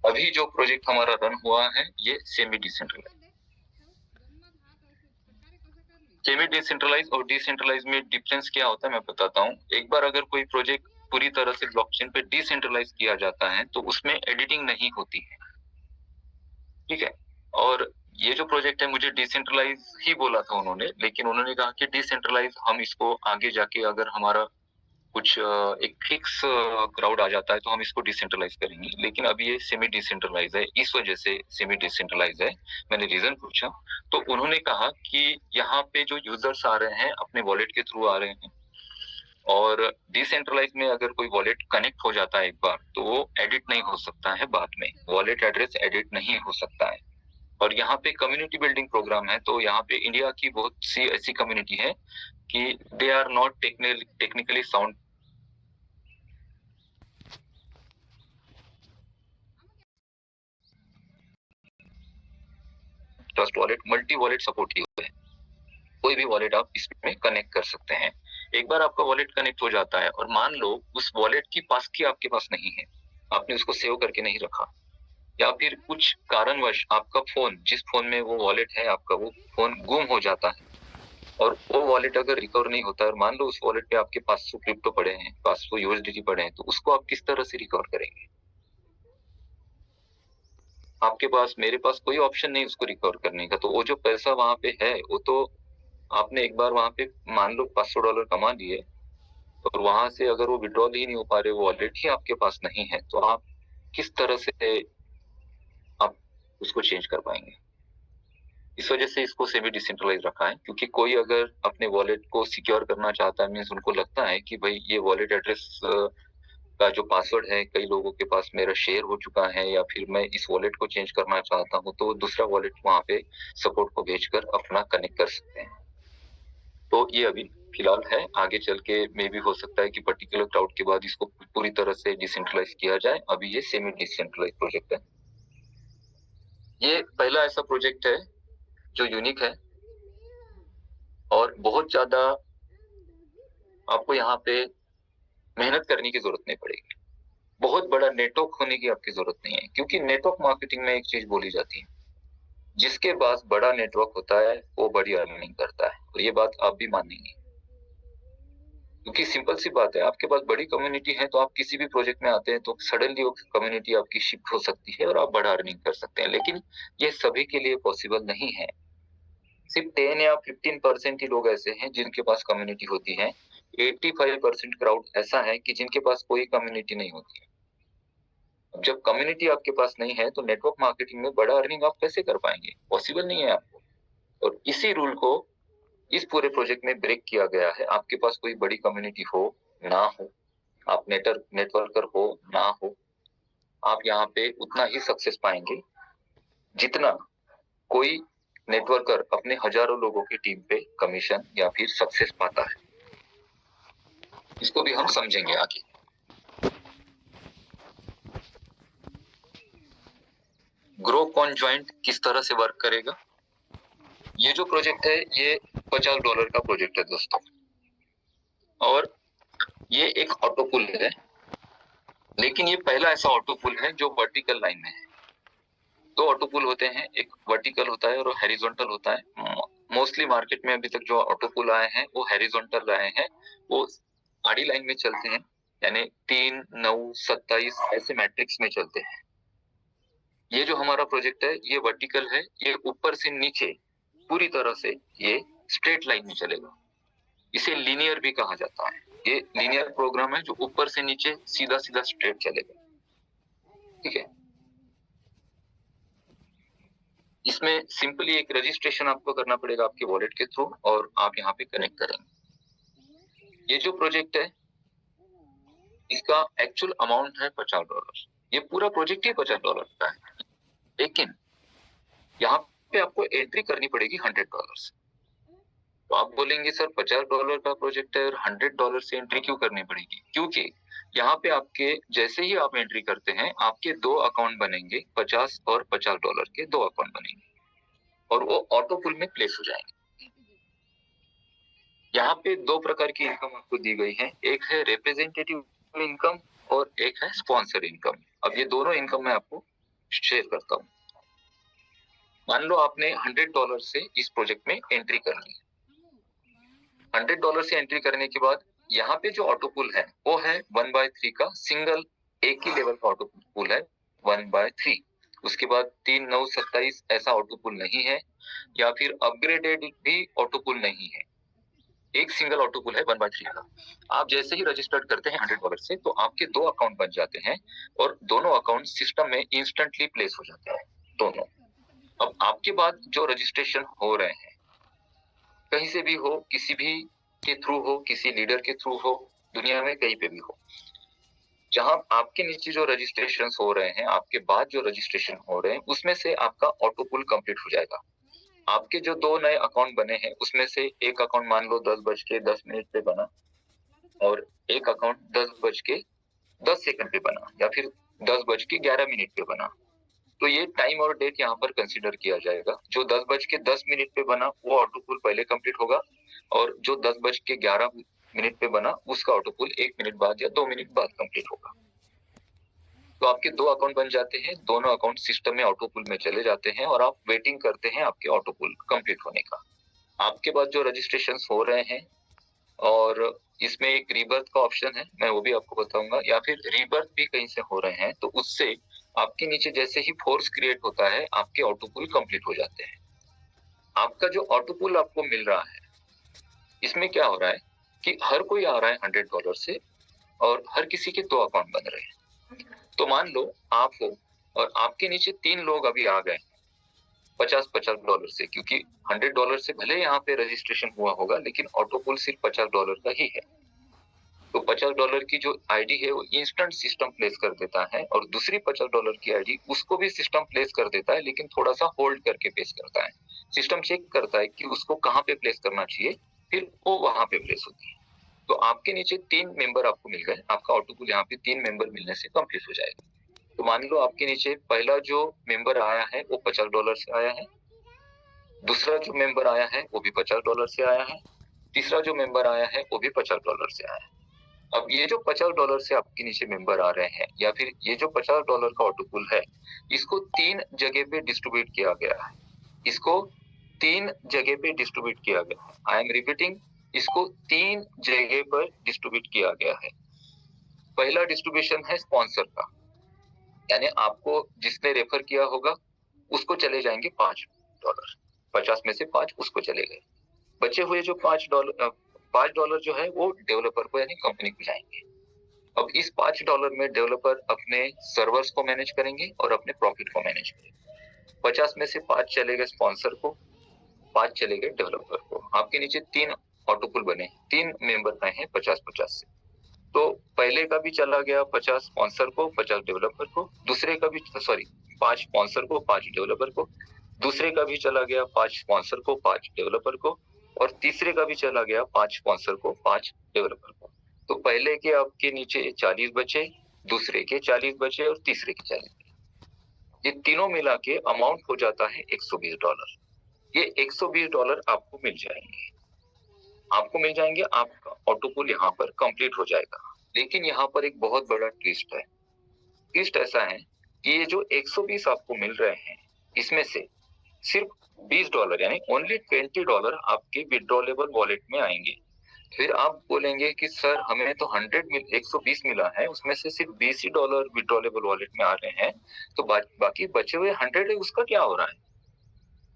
अभी जो प्रोजेक्ट हमारा रन हुआ है ये सेमी डिसेंट्रलाइज। सेमी डिसेंट्रलाइज और डिसेंट्रलाइज में डिफरेंस क्या होता है मैं बताता हूँ। एक बार अगर कोई प्रोजेक्ट पूरी तरह से ब्लॉकचेन पे डिसेंट्रलाइज किया जाता है तो उसमें एडिटिंग नहीं होती है, ठीक है। और ये जो प्रोजेक्ट है मुझे डिसेंट्रलाइज ही बोला था उन्होंने, लेकिन उन्होंने कहा कि डिसेंट्रलाइज हम इसको आगे जाके अगर हमारा कुछ एक फिक्स क्राउड आ जाता है तो हम इसको डिसेंट्रलाइज करेंगे, लेकिन अभी ये सेमी डिसेंट्रलाइज है। इस वजह से सेमी डिसेंट्रलाइज है। मैंने रीजन पूछा तो उन्होंने कहा कि यहाँ पे जो यूजर्स आ रहे हैं अपने वॉलेट के थ्रू आ रहे हैं, और डिसेंट्रलाइज में अगर कोई वॉलेट कनेक्ट हो जाता है एक बार तो वो एडिट नहीं हो सकता है, बाद में वॉलेट एड्रेस एडिट नहीं हो सकता है। और यहाँ पे कम्युनिटी बिल्डिंग प्रोग्राम है, तो यहाँ पे इंडिया की बहुत सी ऐसी कम्युनिटी है कि they are not technically sound. Trust wallet, multi wallet support किए हुए हैं, कोई भी वॉलेट आप इसमें कनेक्ट कर सकते हैं। एक बार आपका वॉलेट कनेक्ट हो जाता है और मान लो उस वॉलेट की पास की आपके पास नहीं है, आपने उसको सेव करके नहीं रखा, या फिर कुछ कारणवश आपका फोन, जिस फोन में वो वॉलेट है आपका, वो फोन गुम हो जाता है और वो वॉलेट अगर रिकवर नहीं होता है, और मान लो उस वॉलेट पे आपके 500 क्रिप्टो पड़े हैं, 500 यूएसडीटी पड़े हैं, तो उसको आप किस तरह से रिकवर करेंगे? आपके पास, मेरे पास कोई ऑप्शन नहीं उसको रिकवर करने का। तो वो जो पैसा वहां पे है वो तो आपने एक बार वहां पे मान लो $500 कमा लिए और वहां से अगर वो विड्रॉल ही नहीं हो पा रहे, वो वॉलेट ही आपके पास नहीं है, तो आप किस तरह से आप उसको चेंज कर पाएंगे? इस वजह से इसको सेमी डिसेंट्रलाइज रखा है, क्योंकि कोई अगर अपने वॉलेट को सिक्योर करना चाहता है, मीन्स उनको लगता है कि भाई ये वॉलेट एड्रेस का जो पासवर्ड है कई लोगों के पास मेरा शेयर हो चुका है, या फिर मैं इस वॉलेट को चेंज करना चाहता हूँ, तो दूसरा वॉलेट वहां पे सपोर्ट को भेजकर अपना कनेक्ट कर सकते हैं। तो ये अभी फिलहाल है, आगे चल के मे भी हो सकता है कि पर्टिकुलर क्राउड के बाद इसको पूरी तरह से डिसेंट्रलाइज किया जाए। अभी ये सेमी डिसेंट्रलाइज प्रोजेक्ट है। ये पहला ऐसा प्रोजेक्ट है जो यूनिक है और बहुत ज्यादा आपको यहाँ पे मेहनत करने की जरूरत नहीं पड़ेगी, बहुत बड़ा नेटवर्क होने की आपकी जरूरत नहीं है, क्योंकि नेटवर्क मार्केटिंग में एक चीज बोली जाती है, जिसके पास बड़ा नेटवर्क होता है वो बड़ी अर्निंग करता है, और ये बात आप भी मानेंगे। क्योंकि सिंपल सी बात है, आपके पास बड़ी कम्युनिटी है तो आप किसी भी प्रोजेक्ट में आते हैं तो सडनली वो कम्युनिटी आपकी शिफ्ट हो सकती है और आप बड़ा अर्निंग कर सकते हैं, लेकिन ये सभी के लिए पॉसिबल नहीं है। सिर्फ 10 या 15% ही लोग ऐसे हैं जिनके पास कम्युनिटी होती है। 85% क्राउड ऐसा है कि जिनके पास कोई कम्युनिटी नहीं होती है। जब कम्युनिटी आपके पास नहीं है तो नेटवर्क मार्केटिंग में बड़ा अर्निंग आप कैसे कर पाएंगे? पॉसिबल नहीं है आपको। और इसी रूल को इस पूरे प्रोजेक्ट में ब्रेक किया गया है। आपके पास कोई बड़ी कम्युनिटी हो ना हो, आप नेटवर्कर हो ना हो, आप यहाँ पे उतना ही सक्सेस पाएंगे जितना कोई नेटवर्कर अपने हजारों लोगों की टीम पे कमीशन या फिर सक्सेस पाता है। इसको भी हम समझेंगे आगे। ग्रो कॉन्जॉइंट किस तरह से वर्क करेगा? ये जो प्रोजेक्ट है ये $50 का प्रोजेक्ट है दोस्तों, और ये एक ऑटो पुल है, लेकिन ये पहला ऐसा ऑटो पुल है जो वर्टिकल लाइन में है। दो ऑटो पुल होते हैं, एक वर्टिकल होता है और हॉरिजॉन्टल होता है। मोस्टली मार्केट में अभी तक जो ऑटो पुल आए हैं वो हॉरिजॉन्टल आए हैं, वो आड़ी लाइन में चलते हैं, यानी 3, 9, 27 ऐसे मैट्रिक्स में चलते हैं। ये जो हमारा प्रोजेक्ट है ये वर्टिकल है, ये ऊपर से नीचे पूरी तरह से ये स्ट्रेट लाइन में चलेगा। इसे लीनियर भी कहा जाता है। ये लीनियर प्रोग्राम है जो ऊपर से नीचे सीधा सीधा स्ट्रेट चलेगा, ठीक है। इसमें सिंपली एक रजिस्ट्रेशन आपको करना पड़ेगा आपके वॉलेट के थ्रू और आप यहाँ पे कनेक्ट करेंगे। ये जो प्रोजेक्ट है इसका एक्चुअल अमाउंट है $50। ये पूरा प्रोजेक्ट ही $50 का है, लेकिन यहाँ पे आपको एंट्री करनी पड़ेगी $100। तो आप बोलेंगे सर $50 का प्रोजेक्ट है और $100 से एंट्री क्यों करनी पड़ेगी? क्योंकि यहाँ पे आपके जैसे ही आप एंट्री करते हैं आपके दो अकाउंट बनेंगे, 50 और $50 के दो अकाउंट बनेंगे और वो ऑटो पुल में प्लेस हो जाएंगे। यहाँ पे दो प्रकार की इनकम आपको दी गई है, एक है रिप्रेजेंटेटिव इनकम और एक है स्पॉन्सर इनकम। अब ये दोनों इनकम मैं आपको शेयर करता हूँ। मान लो आपने $100 से इस प्रोजेक्ट में एंट्री कर ली। $100 से एंट्री करने के बाद यहाँ पे जो ऑटो पुल है वो है 1/3 का सिंगल, एक ही लेवल का ऑटो पुल है 1/3। उसके बाद 3, 9, 27 ऐसा ऑटो पुल नहीं है, या फिर अपग्रेडेड भी ऑटो पुल नहीं है, एक सिंगल ऑटो पुल है 1/3 का। आप जैसे ही रजिस्टर्ड करते हैं $100 से तो आपके दो अकाउंट बन जाते हैं और दोनों अकाउंट सिस्टम में इंस्टेंटली प्लेस हो जाते हैं दोनों। अब आपके बाद जो रजिस्ट्रेशन हो रहे हैं कहीं से भी हो, किसी भी के थ्रू हो, किसी लीडर के थ्रू हो, दुनिया में कहीं पे भी हो, जहां आपके नीचे जो रजिस्ट्रेशन हो रहे हैं, आपके बाद जो रजिस्ट्रेशन हो रहे हैं उसमें से आपका ऑटो पुल कंप्लीट हो जाएगा। आपके जो दो नए अकाउंट बने हैं उसमें से एक अकाउंट मान लो 10:10 पे बना और एक अकाउंट 10:10 पे बना या फिर 10:11 पे बना, तो ये टाइम और डेट यहाँ पर कंसीडर किया जाएगा। जो 10:10 पे बना वो ऑटो पुल पहले कंप्लीट होगा और जो 10:11 पे बना उसका ऑटो पुल 1 मिनट बाद या 2 मिनट बाद कंप्लीट होगा। तो आपके दो अकाउंट बन जाते हैं, दोनों अकाउंट सिस्टम में ऑटो पुल में चले जाते हैं और आप वेटिंग करते हैं आपके ऑटो पुल कंप्लीट होने का। आपके बाद जो रजिस्ट्रेशन हो रहे हैं और इसमें एक रीबर्थ का ऑप्शन है, मैं वो भी आपको बताऊंगा, या फिर रीबर्थ भी कहीं से हो रहे हैं तो उससे आपके नीचे जैसे ही फोर्स क्रिएट होता है आपके ऑटो पुल कंप्लीट हो जाते हैं। आपका जो ऑटो पुल आपको मिल रहा है इसमें क्या हो रहा है कि हर कोई आ रहा है $100 से और हर किसी के दो अकाउंट बन रहे हैं। तो मान लो आप हो और आपके नीचे 3 लोग अभी आ गए $50 से, क्योंकि $100 से भले यहाँ पे रजिस्ट्रेशन हुआ होगा लेकिन ऑटो पुल सिर्फ $50 का ही है। तो $50 की जो आईडी है वो इंस्टेंट सिस्टम प्लेस कर देता है और दूसरी $50 की आईडी उसको भी सिस्टम प्लेस कर देता है, लेकिन थोड़ा सा होल्ड करके प्लेस करता है। सिस्टम चेक करता है कि उसको कहाँ पे प्लेस करना चाहिए, फिर वो वहां पे प्लेस होती है। तो आपके नीचे 3 मेंबर आपको मिल गए, आपका ऑटो पुल यहाँ पे 3 मेंबर मिलने से कंप्लीट हो जाएगा। तो मान लो आपके नीचे पहला जो मेंबर आया है वो $50 से आया है, दूसरा जो मेंबर आया है वो भी $50 से आया है, तीसरा जो मेंबर आया है वो भी $50 से आया है। अब ये जो $50 से आपके नीचे मेंबर आ रहे हैं या फिर ये जो $50 का ऑटो पुल है इसको 3 जगह पे डिस्ट्रीब्यूट किया गया है, इसको 3 जगह पे डिस्ट्रीब्यूट किया गया है। आई एम रिपीटिंग, इसको 3 जगह पर डिस्ट्रीब्यूट किया गया है। पहला डिस्ट्रीब्यूशन है स्पॉन्सर का, यानी आपको जिसने रेफर किया होगा उसको चले जाएंगे $5, 50 में से 5 उसको चले गए। बचे हुए जो $5 जो है वो डेवलपर को यानी कंपनी को जाएंगे। अब इस $5 में डेवलपर अपने सर्वर्स को मैनेज करेंगे और अपने प्रॉफिट को मैनेज करेंगे। 50 में से 5 चले गए स्पॉन्सर को, 5 चले गए डेवलपर को। आपके नीचे 3 ऑटोपुल बने, 3 मेंबर आए हैं 50-50 से। तो पहले का भी चला गया 50 स्पॉन्सर को, 50 डेवलपर को, दूसरे का भी 5 स्पॉन्सर को, 5 डेवलपर को, दूसरे का भी चला गया 5 स्पॉन्सर को, 5 डेवलपर को, और तीसरे का भी चला गया 5 स्पॉन्सर को, 5 डेवलपर को। तो पहले के आपके नीचे 40 बचे, दूसरे के 40 बचे और तीसरे के 40 बचे। ये तीनों मिला के अमाउंट हो जाता है $120। ये $120 आपको मिल जाएंगे, आपका ऑटोपुल यहाँ पर कंप्लीट हो जाएगा। लेकिन यहाँ पर एक बहुत बड़ा ट्विस्ट है। ट्विस्ट ऐसा है कि ये जो 120 आपको मिल रहे हैं, इसमें से सिर्फ $20 यानी ओनली $20 आपके विड्रॉलेबल वॉलेट में आएंगे। फिर आप बोलेंगे कि सर हमें तो 120 मिला है, उसमें से सिर्फ $20 विड्रॉलेबल वॉलेट में आ रहे हैं, तो बाकी बचे हुए 100 है उसका क्या हो रहा है?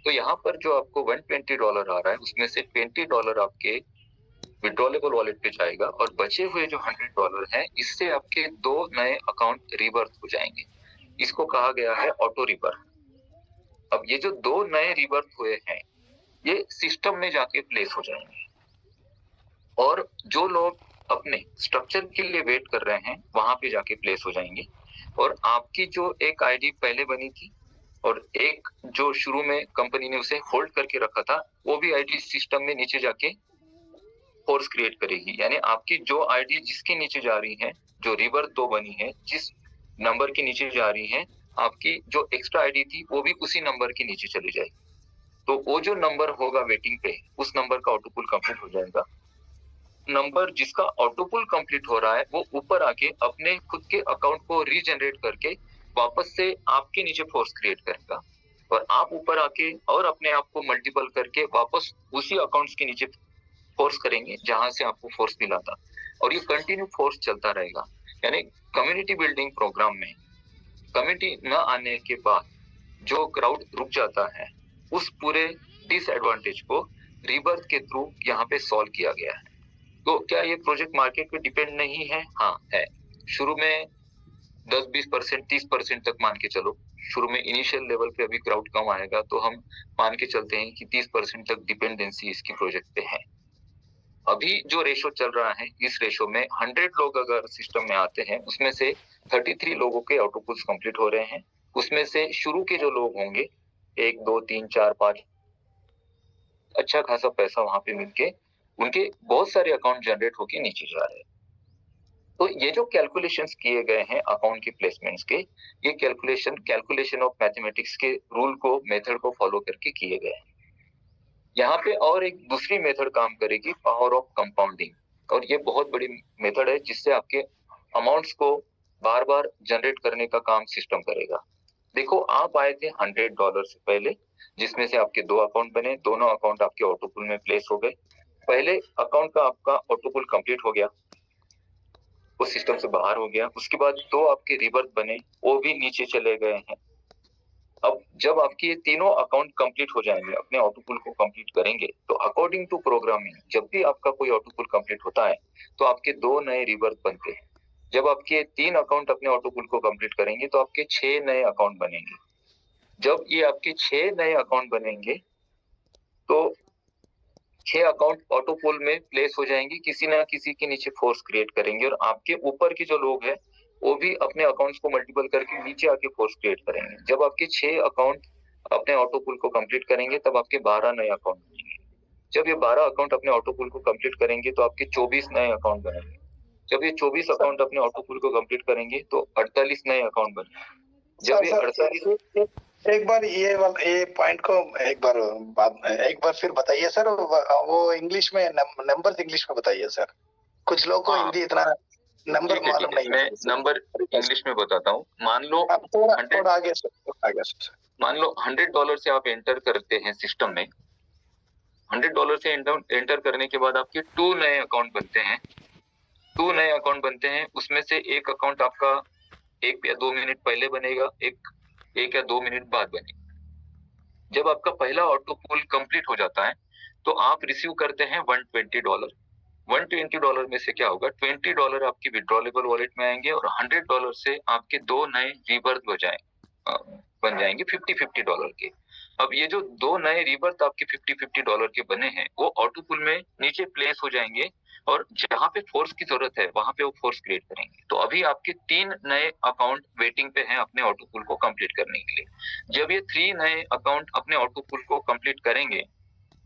तो यहाँ पर जो आपको $120 आ रहा है उसमें से $20 आपके विड्रॉलेबल वॉलेट पे जाएगा और बचे हुए जो $100 है इससे आपके 2 नए अकाउंट रिबर्थ हो जाएंगे। इसको कहा गया है ऑटो रिबर्थ। अब ये जो 2 नए रिबर्थ हुए हैं ये सिस्टम में जाके प्लेस हो जाएंगे, और जो लोग अपने स्ट्रक्चर के लिए वेट कर रहे हैं वहां पे जाके प्लेस हो जाएंगे। और आपकी जो एक आईडी पहले बनी थी और एक जो शुरू में कंपनी ने उसे होल्ड करके रखा था, वो भी आईडी सिस्टम में नीचे जाके फोर्स क्रिएट करेगी। यानी आपकी जो आईडी जिसके नीचे जा रही है, जो रिबर्थ 2 बनी है, जिस नंबर के नीचे जा रही है, आपकी जो एक्स्ट्रा आईडी थी वो भी उसी नंबर के नीचे चली जाएगी। तो वो जो नंबर होगा वेटिंग पे, उस नंबर का ऑटोपुल कंप्लीट हो जाएगा। नंबर जिसका ऑटोपुल कंप्लीट हो रहा है वो ऊपर आके अपने खुद के अकाउंट को रीजनरेट करके वापस से आपके नीचे फोर्स क्रिएट करेगा, और आप ऊपर आके और अपने आप को मल्टीपल करके वापस उसी अकाउंट्स के नीचे फोर्स करेंगे जहां से आपको फोर्स मिला था, और ये कंटिन्यू फोर्स चलता रहेगा। यानी कम्युनिटी बिल्डिंग प्रोग्राम में कम्युनिटी न आने के बाद जो क्राउड रुक जाता है, उस पूरे डिसएडवांटेज को रिबर्थ के थ्रू यहाँ पे सॉल्व किया गया है। तो क्या ये प्रोजेक्ट मार्केट पे डिपेंड नहीं है? हाँ है। शुरू में 10-20%, 30% तक मान के चलो। शुरू में इनिशियल लेवल पे अभी क्राउड कम आएगा तो हम मान के चलते हैं कि 30% तक डिपेंडेंसी इसकी प्रोजेक्ट पे है। अभी जो रेशो चल रहा है, इस रेशो में 100 लोग अगर सिस्टम में आते हैं, उसमें से 33 लोगों के ऑटोपुल्स कंप्लीट हो रहे हैं। उसमें से शुरू के जो लोग होंगे 1, 2, 3, 4, 5, अच्छा खासा पैसा वहां पे मिलके उनके बहुत सारे अकाउंट जनरेट होके नीचे जा रहे हैं। तो ये जो कैलकुलेशंस किए गए हैं अकाउंट की प्लेसमेंट्स के, ये कैलकुलेशन ऑफ मैथमेटिक्स के रूल को, मेथड को फॉलो करके किए गए हैं। यहाँ पे और एक दूसरी मेथड काम करेगी, पावर ऑफ कंपाउंडिंग, और ये बहुत बड़ी मेथड है जिससे आपके अमाउंट्स को बार बार जनरेट करने का काम सिस्टम करेगा। देखो, आप आए थे $100 से पहले, जिसमें से आपके 2 अकाउंट बने, दोनों अकाउंट आपके ऑटोपुल में प्लेस हो गए। पहले अकाउंट का आपका ऑटोपुल कंप्लीट हो गया, वो सिस्टम से बाहर हो गया। उसके बाद 2 आपके रिबर्थ बने, वो भी नीचे चले गए हैं। अब जब आपके ये तीनों अकाउंट कंप्लीट हो जाएंगे, अपने ऑटोपुल को कंप्लीट करेंगे, तो अकॉर्डिंग टू प्रोग्रामिंग जब भी आपका कोई ऑटोपुल कंप्लीट होता है तो आपके 2 नए रिबर्थ बनते हैं। जब आपके 3 अकाउंट अपने ऑटोपुल को कंप्लीट करेंगे तो आपके 6 नए अकाउंट बनेंगे। जब ये आपके 6 नए अकाउंट बनेंगे तो 6 अकाउंट ऑटोपोल में प्लेस हो जाएंगे, किसी ना किसी के नीचे फोर्स क्रिएट करेंगे, और आपके ऊपर के जो लोग हैं वो भी अपने अकाउंट्स को मल्टीपल करके नीचे आके फोर्स क्रिएट करेंगे। जब आपके 6 अकाउंट अपने ऑटोपोल को कंप्लीट करेंगे तब आपके 12 नए अकाउंट बनेंगे। जब ये 12 अकाउंट अपने ऑटोपोल को कंप्लीट करेंगे तो आपके 24 नए अकाउंट बनेंगे। जब ये 24 अकाउंट अपने ऑटोपोल को कंप्लीट करेंगे तो 48 नए अकाउंट बनेंगे। जब ये 48 एक बार ये पॉइंट को एक बार फिर बताइए सर। वो इंग्लिश में नंबर्स इंग्लिश में बताइए सर। कुछ लोग को हिंदी इतना नंबर मालूम नहीं है। मैं नंबर इंग्लिश में बताता हूँ। मान लो थोड़ा आगे सर। मान लो $100 से आप एंटर करते हैं सिस्टम में, $100 से एंटर करने के बाद आपके 2 नए अकाउंट बनते हैं। 2 नए अकाउंट बनते हैं, उसमें से एक अकाउंट आपका 1 या 2 मिनट पहले बनेगा, एक या 2 मिनट बाद बनेगा। जब आपका पहला ऑटो पुल कंप्लीट हो जाता है तो आप रिसीव करते हैं $120। $120 में से क्या होगा, $20 आपकी विड्रॉलेबल वॉलेट में आएंगे और $100 से आपके 2 नए रीबर्थ बन जाएंगे $50 के। अब ये जो 2 नए रीबर्थ आपके $50 के बने हैं वो ऑटो पुल में नीचे प्लेस हो जाएंगे और जहां पे फोर्स की जरूरत है वहां पे वो फोर्स क्रिएट करेंगे। तो अभी आपके 3 नए अकाउंट वेटिंग पे हैं अपने ऑटो पुल को कंप्लीट करने के लिए। जब ये 3 नए अकाउंट अपने ऑटो पुल को कंप्लीट करेंगे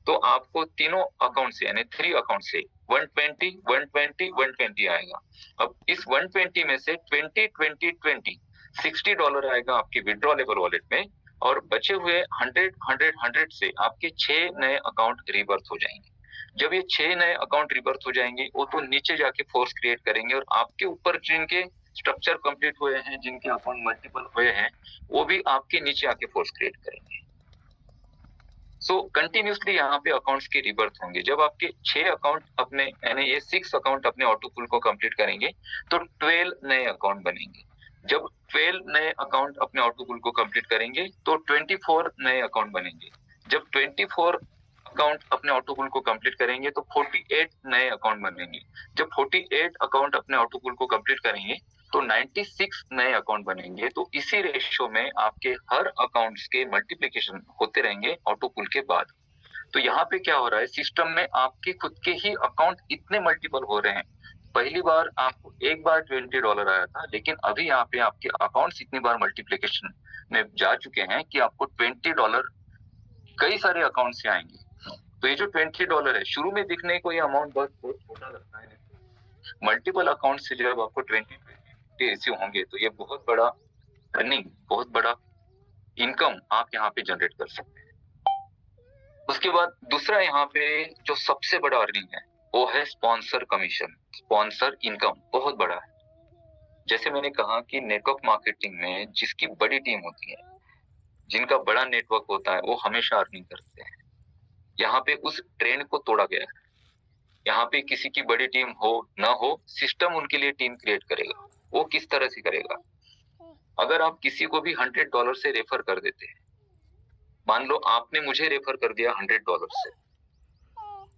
तो आपको तीनों अकाउंट से यानी 3 अकाउंट से 120, 120, 120 आएगा। अब इस 120 में से 20, 20, 20 $60 आएगा आपकी विड्रॉलेबल वॉलेट में और बचे हुए 100, 100, 100 से आपके 6 नए अकाउंट रिबर्थ हो जाएंगे। जब ये 6 नए अकाउंट रिबर्थ हो जाएंगे वो तो नीचे जाके फोर्स क्रिएट करेंगे और आपके ऊपर जिनके स्ट्रक्चर कंप्लीट हुए हैं, जिनके अकाउंट मल्टीपल हुए हैं, वो भी आपके नीचे आके फोर्स क्रिएट करेंगे। सो कंटिन्यूसली यहाँ पे अकाउंट्स के रिबर्थ होंगे। जब आपके 6 अकाउंट अपने यानी ये 6 अकाउंट अपने ऑटो पुल को कंप्लीट करेंगे तो 12 नए अकाउंट बनेंगे। जब 12 नए अकाउंट अपने ऑटो पुल को कंप्लीट करेंगे तो 24 नए अकाउंट बनेंगे। जब 24 अकाउंट अपने ऑटो पुल को कंप्लीट करेंगे तो 48 नए अकाउंट बनेंगे। जब 48 अकाउंट अपने ऑटो पुल को कंप्लीट करेंगे तो 96 नए अकाउंट बनेंगे। तो इसी रेशियो में आपके हर अकाउंट्स के मल्टीप्लिकेशन होते रहेंगे ऑटो पुल के बाद। तो यहाँ पे क्या हो रहा है, सिस्टम में आपके खुद के ही अकाउंट इतने मल्टीपल हो रहे हैं। पहली बार आपको एक बार $20 आया था, लेकिन अभी यहाँ पे आपके अकाउंट्स इतनी बार मल्टीप्लिकेशन में जा चुके हैं कि आपको $20 कई सारे अकाउंट से आएंगे। तो ये जो $20 है, शुरू में दिखने को ये अमाउंट बहुत छोटा लगता है, मल्टीपल अकाउंट से जब आपको 20 रिसीव होंगे तो ये बहुत बड़ा अर्निंग, बहुत बड़ा इनकम आप यहाँ पे जनरेट कर सकते हैं। उसके बाद दूसरा यहाँ पे जो सबसे बड़ा अर्निंग है वो है स्पॉन्सर कमीशन, स्पॉन्सर इनकम बहुत बड़ा है। जैसे मैंने कहा कि नेटवर्क मार्केटिंग में जिसकी बड़ी टीम होती है, जिनका बड़ा नेटवर्क होता है, वो हमेशा अर्निंग करते हैं। यहाँ पे उस ट्रेंड को तोड़ा गया है। यहाँ पे किसी की बड़ी टीम हो ना हो, सिस्टम उनके लिए टीम क्रिएट करेगा। वो किस तरह से करेगा, अगर आप किसी को भी $100 से रेफर कर देते हैं, मान लो आपने मुझे रेफर कर दिया $100 से,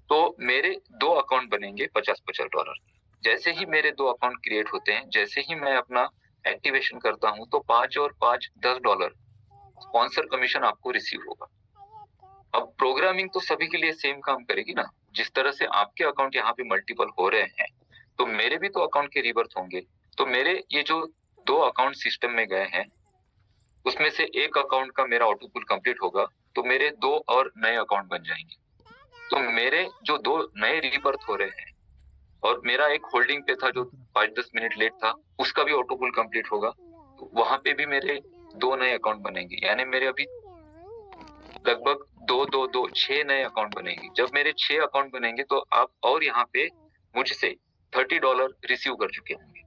तो मेरे 2 अकाउंट बनेंगे $50-50। जैसे ही मेरे 2 अकाउंट क्रिएट होते हैं, जैसे ही मैं अपना एक्टिवेशन करता हूं तो 5 और 5 $10 स्पॉन्सर कमीशन आपको रिसीव होगा। अब प्रोग्रामिंग तो सभी के लिए सेम काम करेगी ना। जिस तरह से आपके अकाउंट यहाँ पे मल्टीपल हो रहे हैं तो मेरे भी तो अकाउंट के रिबर्थ होंगे। तो मेरे ये जो 2 अकाउंट सिस्टम में गए हैं उसमें से एक अकाउंट का मेरा ऑटो पुल कंप्लीट होगा तो मेरे 2 और नए अकाउंट बन जाएंगे। तो मेरे जो 2 नए रिबर्थ हो रहे हैं और मेरा एक होल्डिंग पे था जो 5-10 मिनट लेट था, उसका भी ऑटो पुल कंप्लीट होगा, तो वहां पे भी मेरे 2 नए अकाउंट बनेंगे। यानी मेरे अभी लगभग 2, 6 नए अकाउंट बनेंगे। जब मेरे 6 अकाउंट बनेंगे तो आप और यहाँ पे मुझसे $30 रिसीव कर चुके होंगे।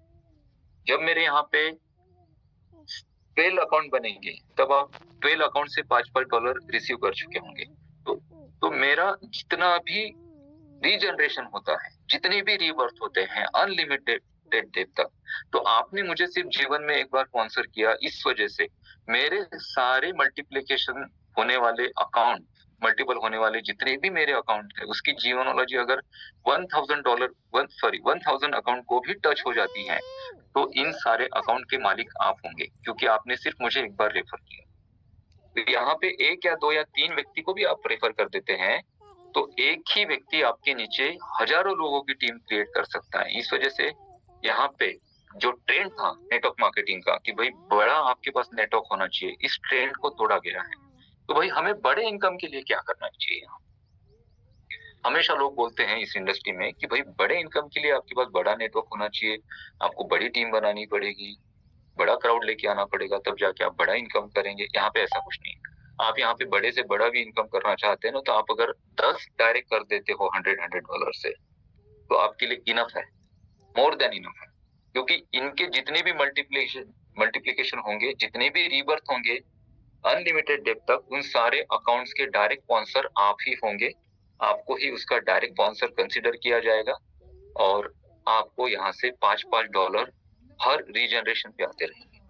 जब मेरे यहाँ पे 12 अकाउंट बनेंगे तब आप 12 अकाउंट से $5 रिसीव कर चुके होंगे। तो मेरा जितना भी रीजनरेशन होता है, जितने भी रीबर्थ होते हैं अनलिमिटेड डेट तक, तो आपने मुझे सिर्फ जीवन में एक बार स्पॉन्सर किया, इस वजह से मेरे सारे मल्टीप्लिकेशन होने वाले अकाउंट, मल्टीपल होने वाले जितने भी मेरे अकाउंट है, उसकी जीवनोलॉजी अगर $1,000 अकाउंट को भी टच हो जाती है तो इन सारे अकाउंट के मालिक आप होंगे, क्योंकि आपने सिर्फ मुझे एक बार रेफर किया। तो यहाँ पे 1 या 2 या 3 व्यक्ति को भी आप रेफर कर देते हैं तो एक ही व्यक्ति आपके नीचे हजारों लोगों की टीम क्रिएट कर सकता है। इस वजह से यहाँ पे जो ट्रेंड था नेटवर्क मार्केटिंग का कि भाई बड़ा आपके पास नेटवर्क होना चाहिए, इस ट्रेंड को तोड़ा गया है। तो भाई हमें बड़े इनकम के लिए क्या करना चाहिए? हमेशा लोग बोलते हैं इस इंडस्ट्री में कि भाई बड़े इनकम के लिए आपके पास बड़ा नेटवर्क होना चाहिए, आपको बड़ी टीम बनानी पड़ेगी, बड़ा क्राउड लेके आना पड़ेगा, तब जाके आप बड़ा इनकम करेंगे। यहाँ पे ऐसा कुछ नहीं। आप यहाँ पे बड़े से बड़ा भी इनकम करना चाहते हैं ना, तो आप अगर 10 डायरेक्ट कर देते हो $100 से तो आपके लिए इनफ है, मोर देन इनफ है। क्योंकि इनके जितने भी मल्टीप्लिकेशन होंगे, जितने भी रीबर्थ होंगे अनलिमिटेड डेट तक, उन सारे अकाउंट्स के डायरेक्ट स्पॉन्सर आप ही होंगे आपको ही उसका डायरेक्ट स्पॉन्सर कंसिडर किया जाएगा और आपको यहाँ से $5 हर रीजनरेशन पे आते रहेंगे।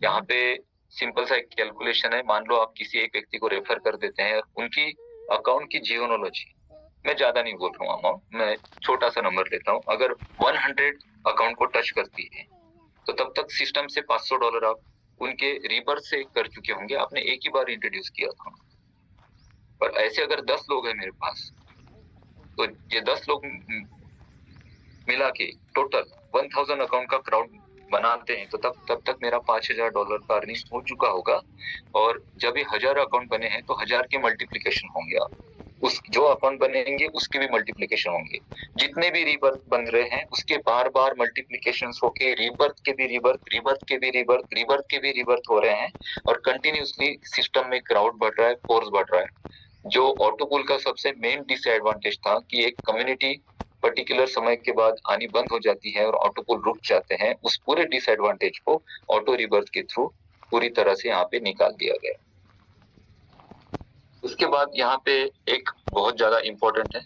यहाँ पे सिंपल सा एक कैलकुलेशन है। मान लो आप किसी एक व्यक्ति को रेफर कर देते हैं और उनकी अकाउंट की जीवनोलॉजी, मैं ज्यादा नहीं बोल रहा हूँ अमाउंट, मैं छोटा सा नंबर लेता हूँ, अगर 100 अकाउंट को टच करती है तो तब तक सिस्टम से $500 आप उनके रीबर्थ से कर चुके होंगे। आपने एक ही बार इंट्रोड्यूस किया था। पर ऐसे अगर 10 लोग हैं मेरे पास, तो ये 10 लोग मिला के टोटल 1000 अकाउंट का क्राउड बनाते हैं, तो तब तक मेरा $5000 का अर्निंग हो चुका होगा। और जब ये 1000 अकाउंट बने हैं तो 1000 के मल्टीप्लीकेशन होंगे, उस जो अकाउंट बनेंगे उसके भी मल्टीप्लीकेशन होंगे। जितने भी रीबर्थ बन रहे हैं उसके बार बार मल्टीप्लीकेशन होके रीबर्थ के भी रीबर्थ, रीबर्थ के भी रीबर्थ, रीबर्थ के भी रीबर्थ हो रहे हैं और कंटिन्यूसली सिस्टम में क्राउड बढ़ रहा है, फोर्स बढ़ रहा है। जो ऑटोपूल का सबसे मेन डिसएडवांटेज था कि एक कम्युनिटी पर्टिकुलर समय के बाद आनी बंद हो जाती है और ऑटोपूल रुक जाते हैं, उस पूरे डिसएडवांटेज को ऑटो रीबर्थ के थ्रू पूरी तरह से यहाँ पे निकाल दिया गया। उसके बाद यहाँ पे एक बहुत ज्यादा इंपॉर्टेंट है,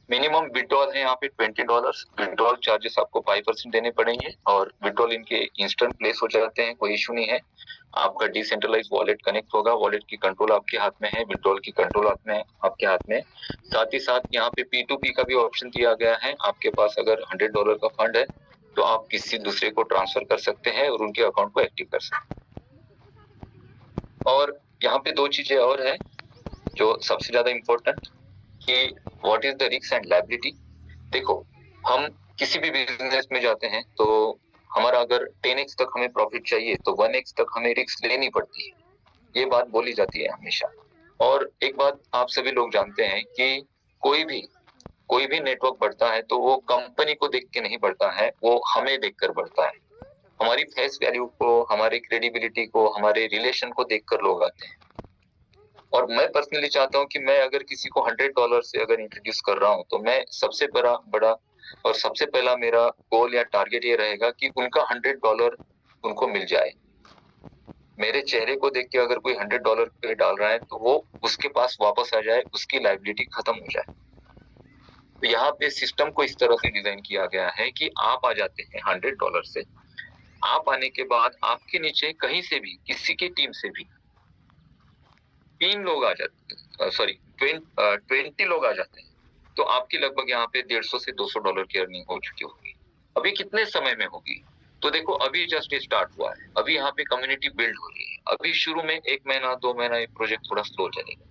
मिनिमम विड्रॉल है यहाँ पे $20। विड्रॉल चार्जेस आपको 5% देने पड़ेंगे और विड्रॉल इनके इंस्टेंट प्लेस हो जाते हैं, कोई इशू नहीं है। आपका डिसेंट्रलाइज वॉलेट कनेक्ट होगा, वॉलेट की कंट्रोल आपके हाथ में है, विड्रॉल की कंट्रोल आपके हाथ में। साथ ही साथ यहाँ पे P2P का भी ऑप्शन दिया गया है। आपके पास अगर $100 का फंड है तो आप किसी दूसरे को ट्रांसफर कर सकते हैं और उनके अकाउंट को एक्टिव कर सकते हैं। और यहाँ पे दो चीजें और है जो सबसे ज्यादा इम्पोर्टेंट, कि what is the risk and liability. देखो, हम किसी भी बिजनेस में जाते हैं तो हमारा अगर 10x तक हमें प्रॉफिट चाहिए तो 1x तक हमें रिस्क लेनी पड़ती है, ये बात बोली जाती है हमेशा। और एक बात आप सभी लोग जानते हैं कि कोई भी नेटवर्क बढ़ता है तो वो कंपनी को देख के नहीं बढ़ता है, वो हमें देखकर बढ़ता है। हमारी फेस वैल्यू को, हमारी क्रेडिबिलिटी को, हमारे रिलेशन को देखकर लोग आते हैं। और मैं पर्सनली चाहता हूँ कि मैं अगर किसी को $100 से अगर इंट्रोड्यूस कर रहा हूँ तो मैं सबसे बड़ा और सबसे पहला मेरा गोल या टारगेट ये रहेगा कि उनका $100 उनको मिल जाए। मेरे चेहरे को देख के अगर कोई $100 पे डाल रहा है तो वो उसके पास वापस आ जाए, उसकी लायबिलिटी खत्म हो जाए। तो यहाँ पे सिस्टम को इस तरह से डिजाइन किया गया है कि आप आ जाते हैं $100 से, आप आने के बाद आपके नीचे कहीं से भी, किसी की टीम से भी 3 लोग आ जाते हैं, सॉरी 20 लोग आ जाते हैं, तो आपकी लगभग यहाँ पे $150 से $200 की अर्निंग हो चुकी होगी। अभी कितने समय में होगी? तो देखो, अभी जस्ट स्टार्ट हुआ है, अभी यहाँ पे कम्युनिटी बिल्ड हो रही है। अभी शुरू में 1 महीना 2 महीना ये प्रोजेक्ट थोड़ा स्लो चलेगा,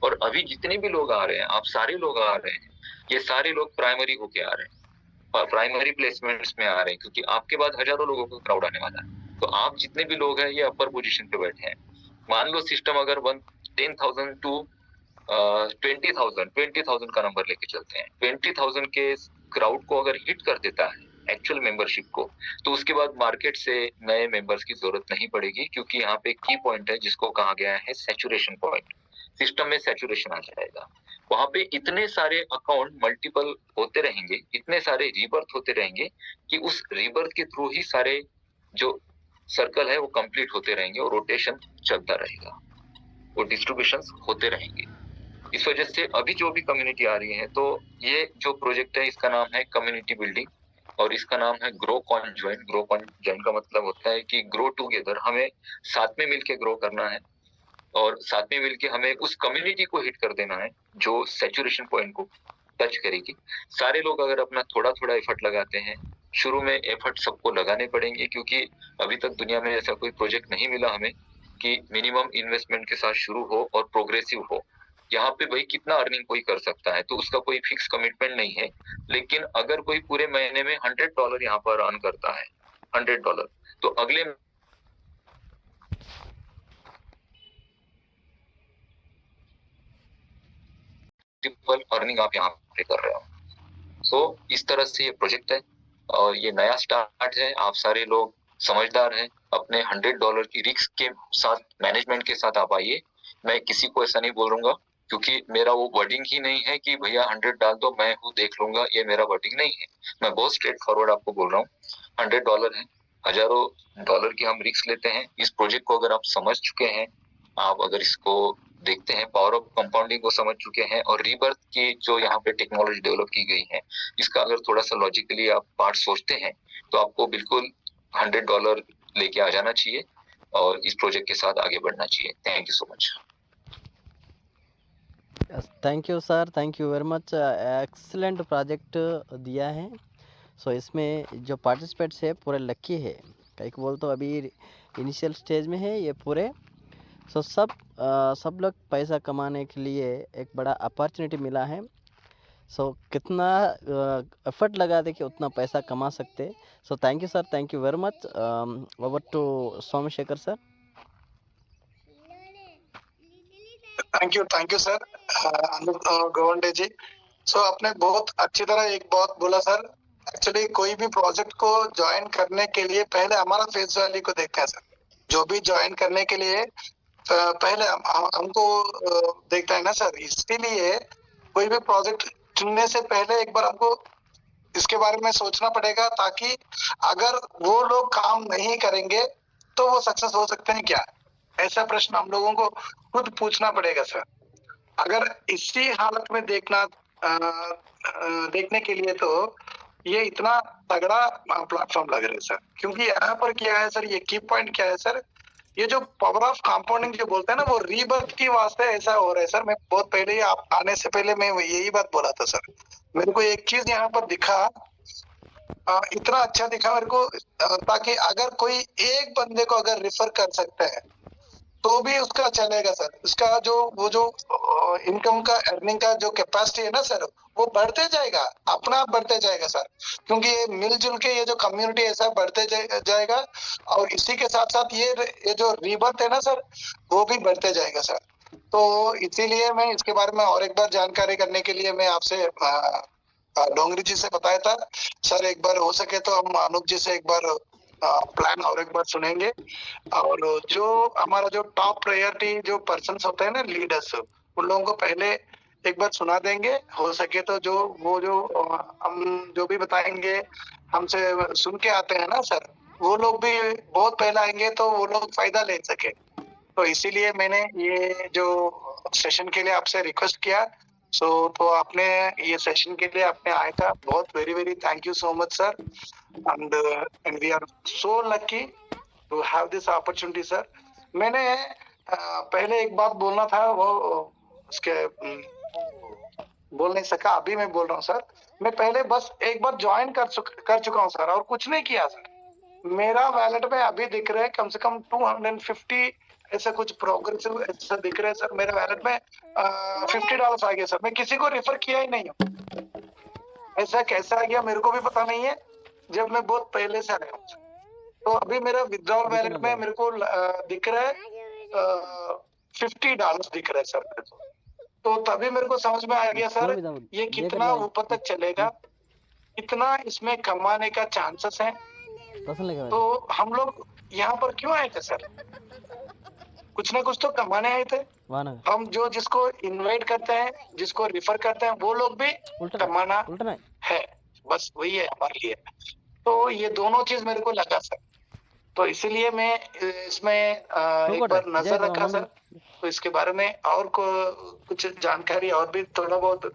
और अभी जितने भी लोग आ रहे हैं, आप सारे लोग आ रहे हैं, ये सारे लोग प्राइमरी होके आ रहे हैं, प्राइमरी प्लेसमेंट्स में आ रहे हैं, क्योंकि आपके बाद हजारों लोगों का क्राउड आने वाला है। तो आप जितने भी लोग हैं ये अपर पोजीशन पे बैठे हैं। मान लो सिस्टम अगर 10,000 टू 20,000 का नंबर लेके चलते हैं, 20,000 के क्राउड को अगर हिट कर देता है एक्चुअल मेंबरशिप को, तो उसके बाद मार्केट से नए मेंबर्स की जरूरत नहीं पड़ेगी, क्योंकि यहाँ पे की पॉइंट है जिसको कहा गया है सैचुरेशन पॉइंट। सिस्टम में सैचुरेशन आ जाएगा, वहां पे इतने सारे अकाउंट मल्टीपल होते रहेंगे, इतने सारे रीबर्थ होते रहेंगे कि उस रीबर्थ के थ्रू ही सारे जो सर्कल है वो कंप्लीट होते रहेंगे और रोटेशन चलता रहेगा, वो डिस्ट्रीब्यूशंस होते रहेंगे। इस वजह से अभी जो भी कम्युनिटी आ रही है, तो ये जो प्रोजेक्ट है इसका नाम है कम्युनिटी बिल्डिंग और इसका नाम है ग्रो कॉन्जॉइंट। ग्रो कॉन्जॉइंट का मतलब होता है कि ग्रो टुगेदर, हमें साथ में मिलके ग्रो करना है और साथ में मिलके हमें उस कम्युनिटी को हिट कर देना है जो सैचुरेशन पॉइंट को टच करेगी। सारे लोग अगर अपना थोड़ा थोड़ा एफर्ट लगाते हैं, शुरू में एफर्ट सबको लगाने पड़ेंगे, क्योंकि अभी तक दुनिया में ऐसा कोई प्रोजेक्ट नहीं मिला हमें कि मिनिमम इन्वेस्टमेंट के साथ शुरू हो और प्रोग्रेसिव हो। यहाँ पे भाई कितना अर्निंग कोई कर सकता है, तो उसका कोई फिक्स कमिटमेंट नहीं है, लेकिन अगर कोई पूरे महीने में $100 यहाँ पर अर्न करता है, $100, तो अगले अर्निंग आप यहाँ पे कर रहे हो। सो इस तरह से ये प्रोजेक्ट है और ये नया स्टार्ट है। आप सारे लोग समझदार हैं, अपने $100 की रिस्क के साथ, मैनेजमेंट के साथ आप आइए। मैं किसी को ऐसा नहीं बोलूंगा, क्योंकि मेरा वो वर्डिंग ही नहीं है कि भैया 100 डाल दो, मैं हूँ देख लूंगा, ये मेरा वर्डिंग नहीं है। मैं बहुत स्ट्रेट फॉरवर्ड आपको बोल रहा हूँ, $100 है, हजारों डॉलर की हम रिस्क लेते हैं। इस प्रोजेक्ट को अगर आप समझ चुके हैं, आप अगर इसको देखते हैं, पावर ऑफ कंपाउंडिंग को समझ चुके हैं और रीबर्थ की जो यहाँ पे टेक्नोलॉजी डेवलप की गई है, इसका अगर थोड़ा सा लॉजिकली आप पार्ट सोचते हैं तो आपको बिल्कुल $100 लेके आ जाना चाहिए और इस प्रोजेक्ट के साथ आगे बढ़ना चाहिए। Thank you so much. Thank you sir, thank you very much. Excellent project दिया है। सो इसमें जो पार्टिसिपेट्स है पूरे लकी है, कई को बोल तो अभी इनिशियल स्टेज में है ये पूरे। सो सब लोग पैसा कमाने के लिए एक बड़ा अपॉर्चुनिटी मिला है। सो कितना एफर्ट लगा दे कि उतना पैसा कमा सकते। So thank you sir, thank you very much. Over to Somashekhar sir. Thank you sir Anup Gawande ji. So आपने बहुत अच्छी तरह एक बात बोला सर। एक्चुअली कोई भी प्रोजेक्ट को ज्वाइन करने के लिए पहले हमारा फेस वैल्यू को देखते हैं सर। जो भी ज्वाइन करने के लिए पहले हमको देखता है ना सर। इसीलिए कोई भी प्रोजेक्ट चुनने से पहले एक बार हमको इसके बारे में सोचना पड़ेगा, ताकि अगर वो लोग काम नहीं करेंगे तो वो सक्सेस हो सकते हैं क्या, ऐसा प्रश्न हम लोगों को खुद पूछना पड़ेगा सर। अगर इसी हालत में देखने के लिए तो ये इतना तगड़ा प्लेटफॉर्म लग रहा है सर। क्योंकि यहाँ पर क्या है सर, ये की पॉइंट क्या है सर, ये जो पावर ऑफ कंपाउंडिंग जो बोलते हैं ना, वो रीबर्थ की वास्ते ऐसा हो रहा है सर। मैं बहुत पहले ही आप आने से पहले मैं यही बात बोला था सर। मेरे को एक चीज यहाँ पर दिखा, इतना अच्छा दिखा मेरे को, ताकि अगर कोई एक बंदे को अगर रिफर कर सकते हैं तो भी उसका चलेगा सर। उसका वो जो इनकम का, अर्निंग का जो कैपेसिटी है ना सर, वो बढ़ते जाएगा, अपना आप बढ़ते जाएगा सर। क्योंकि ये मिलजुल के ये जो कम्युनिटी है सर बढ़ते जाएगा, और इसी के साथ साथ ये जो रीबर्थ है ना सर, वो भी बढ़ते जाएगा सर। तो इसीलिए मैं इसके बारे में और एक बार जानकारी करने के लिए मैं आपसे डोंगरी जी से बताया था सर। एक बार हो सके तो हम अनूप जी से एक बार प्लान और एक बार सुनेंगे। और जो हमारा जो टॉप प्रायोरिटी जो पर्सन्स होते हैं ना, लीडर्स, उन लोगों को पहले एक बार सुना देंगे। हो सके तो जो हम जो भी बताएंगे हमसे सुन के आते हैं ना सर, वो लोग भी बहुत पहले आएंगे तो वो लोग फायदा ले सके। तो इसीलिए मैंने ये जो सेशन के लिए आपसे रिक्वेस्ट किया। तो आपने ये सेशन के लिए आपने आया था, बहुत very very thank you so much sir. And we are so lucky to have this opportunity sir. मैंने पहले एक बात बोलना था, वो उसके बोल नहीं सका, अभी मैं बोल रहा हूँ सर। मैं पहले बस एक बार ज्वाइन कर चुका हूँ सर, और कुछ नहीं किया सर। मेरा वैलेट में अभी दिख रहा है कम से कम 250 ऐसा कुछ प्रोग्रेसिव ऐसा दिख रहा है सर। मेरे वैलेट में $50 आ गया सर। मैं किसी को रेफर किया ही नहीं हूँ। ऐसा कैसा आ गया मेरे को भी पता नहीं है, जब मैं बहुत पहले से आया हूँ। तो अभी मेरा विड्रॉल वैलेट में मेरे को दिख रहा है $50 दिख रहा है सर मेरे को। तो तभी मेरे को समझ में आ गया सर, ये कितना ऊपर तक चलेगा, कितना इसमें कमाने का चांसेस है। तो हम लोग यहाँ पर क्यों आए थे सर? कुछ ना कुछ तो कमाने आए थे। हम जिसको इनवाइट करते हैं, जिसको रिफर करते हैं, वो लोग भी कमाना है, बस वही है हमारे लिए। तो ये दोनों चीज मेरे को लगा सर। तो इसीलिए मैं इसमें एक बार नजर रखा सर। तो इसके बारे में और कुछ जानकारी और भी थोड़ा बहुत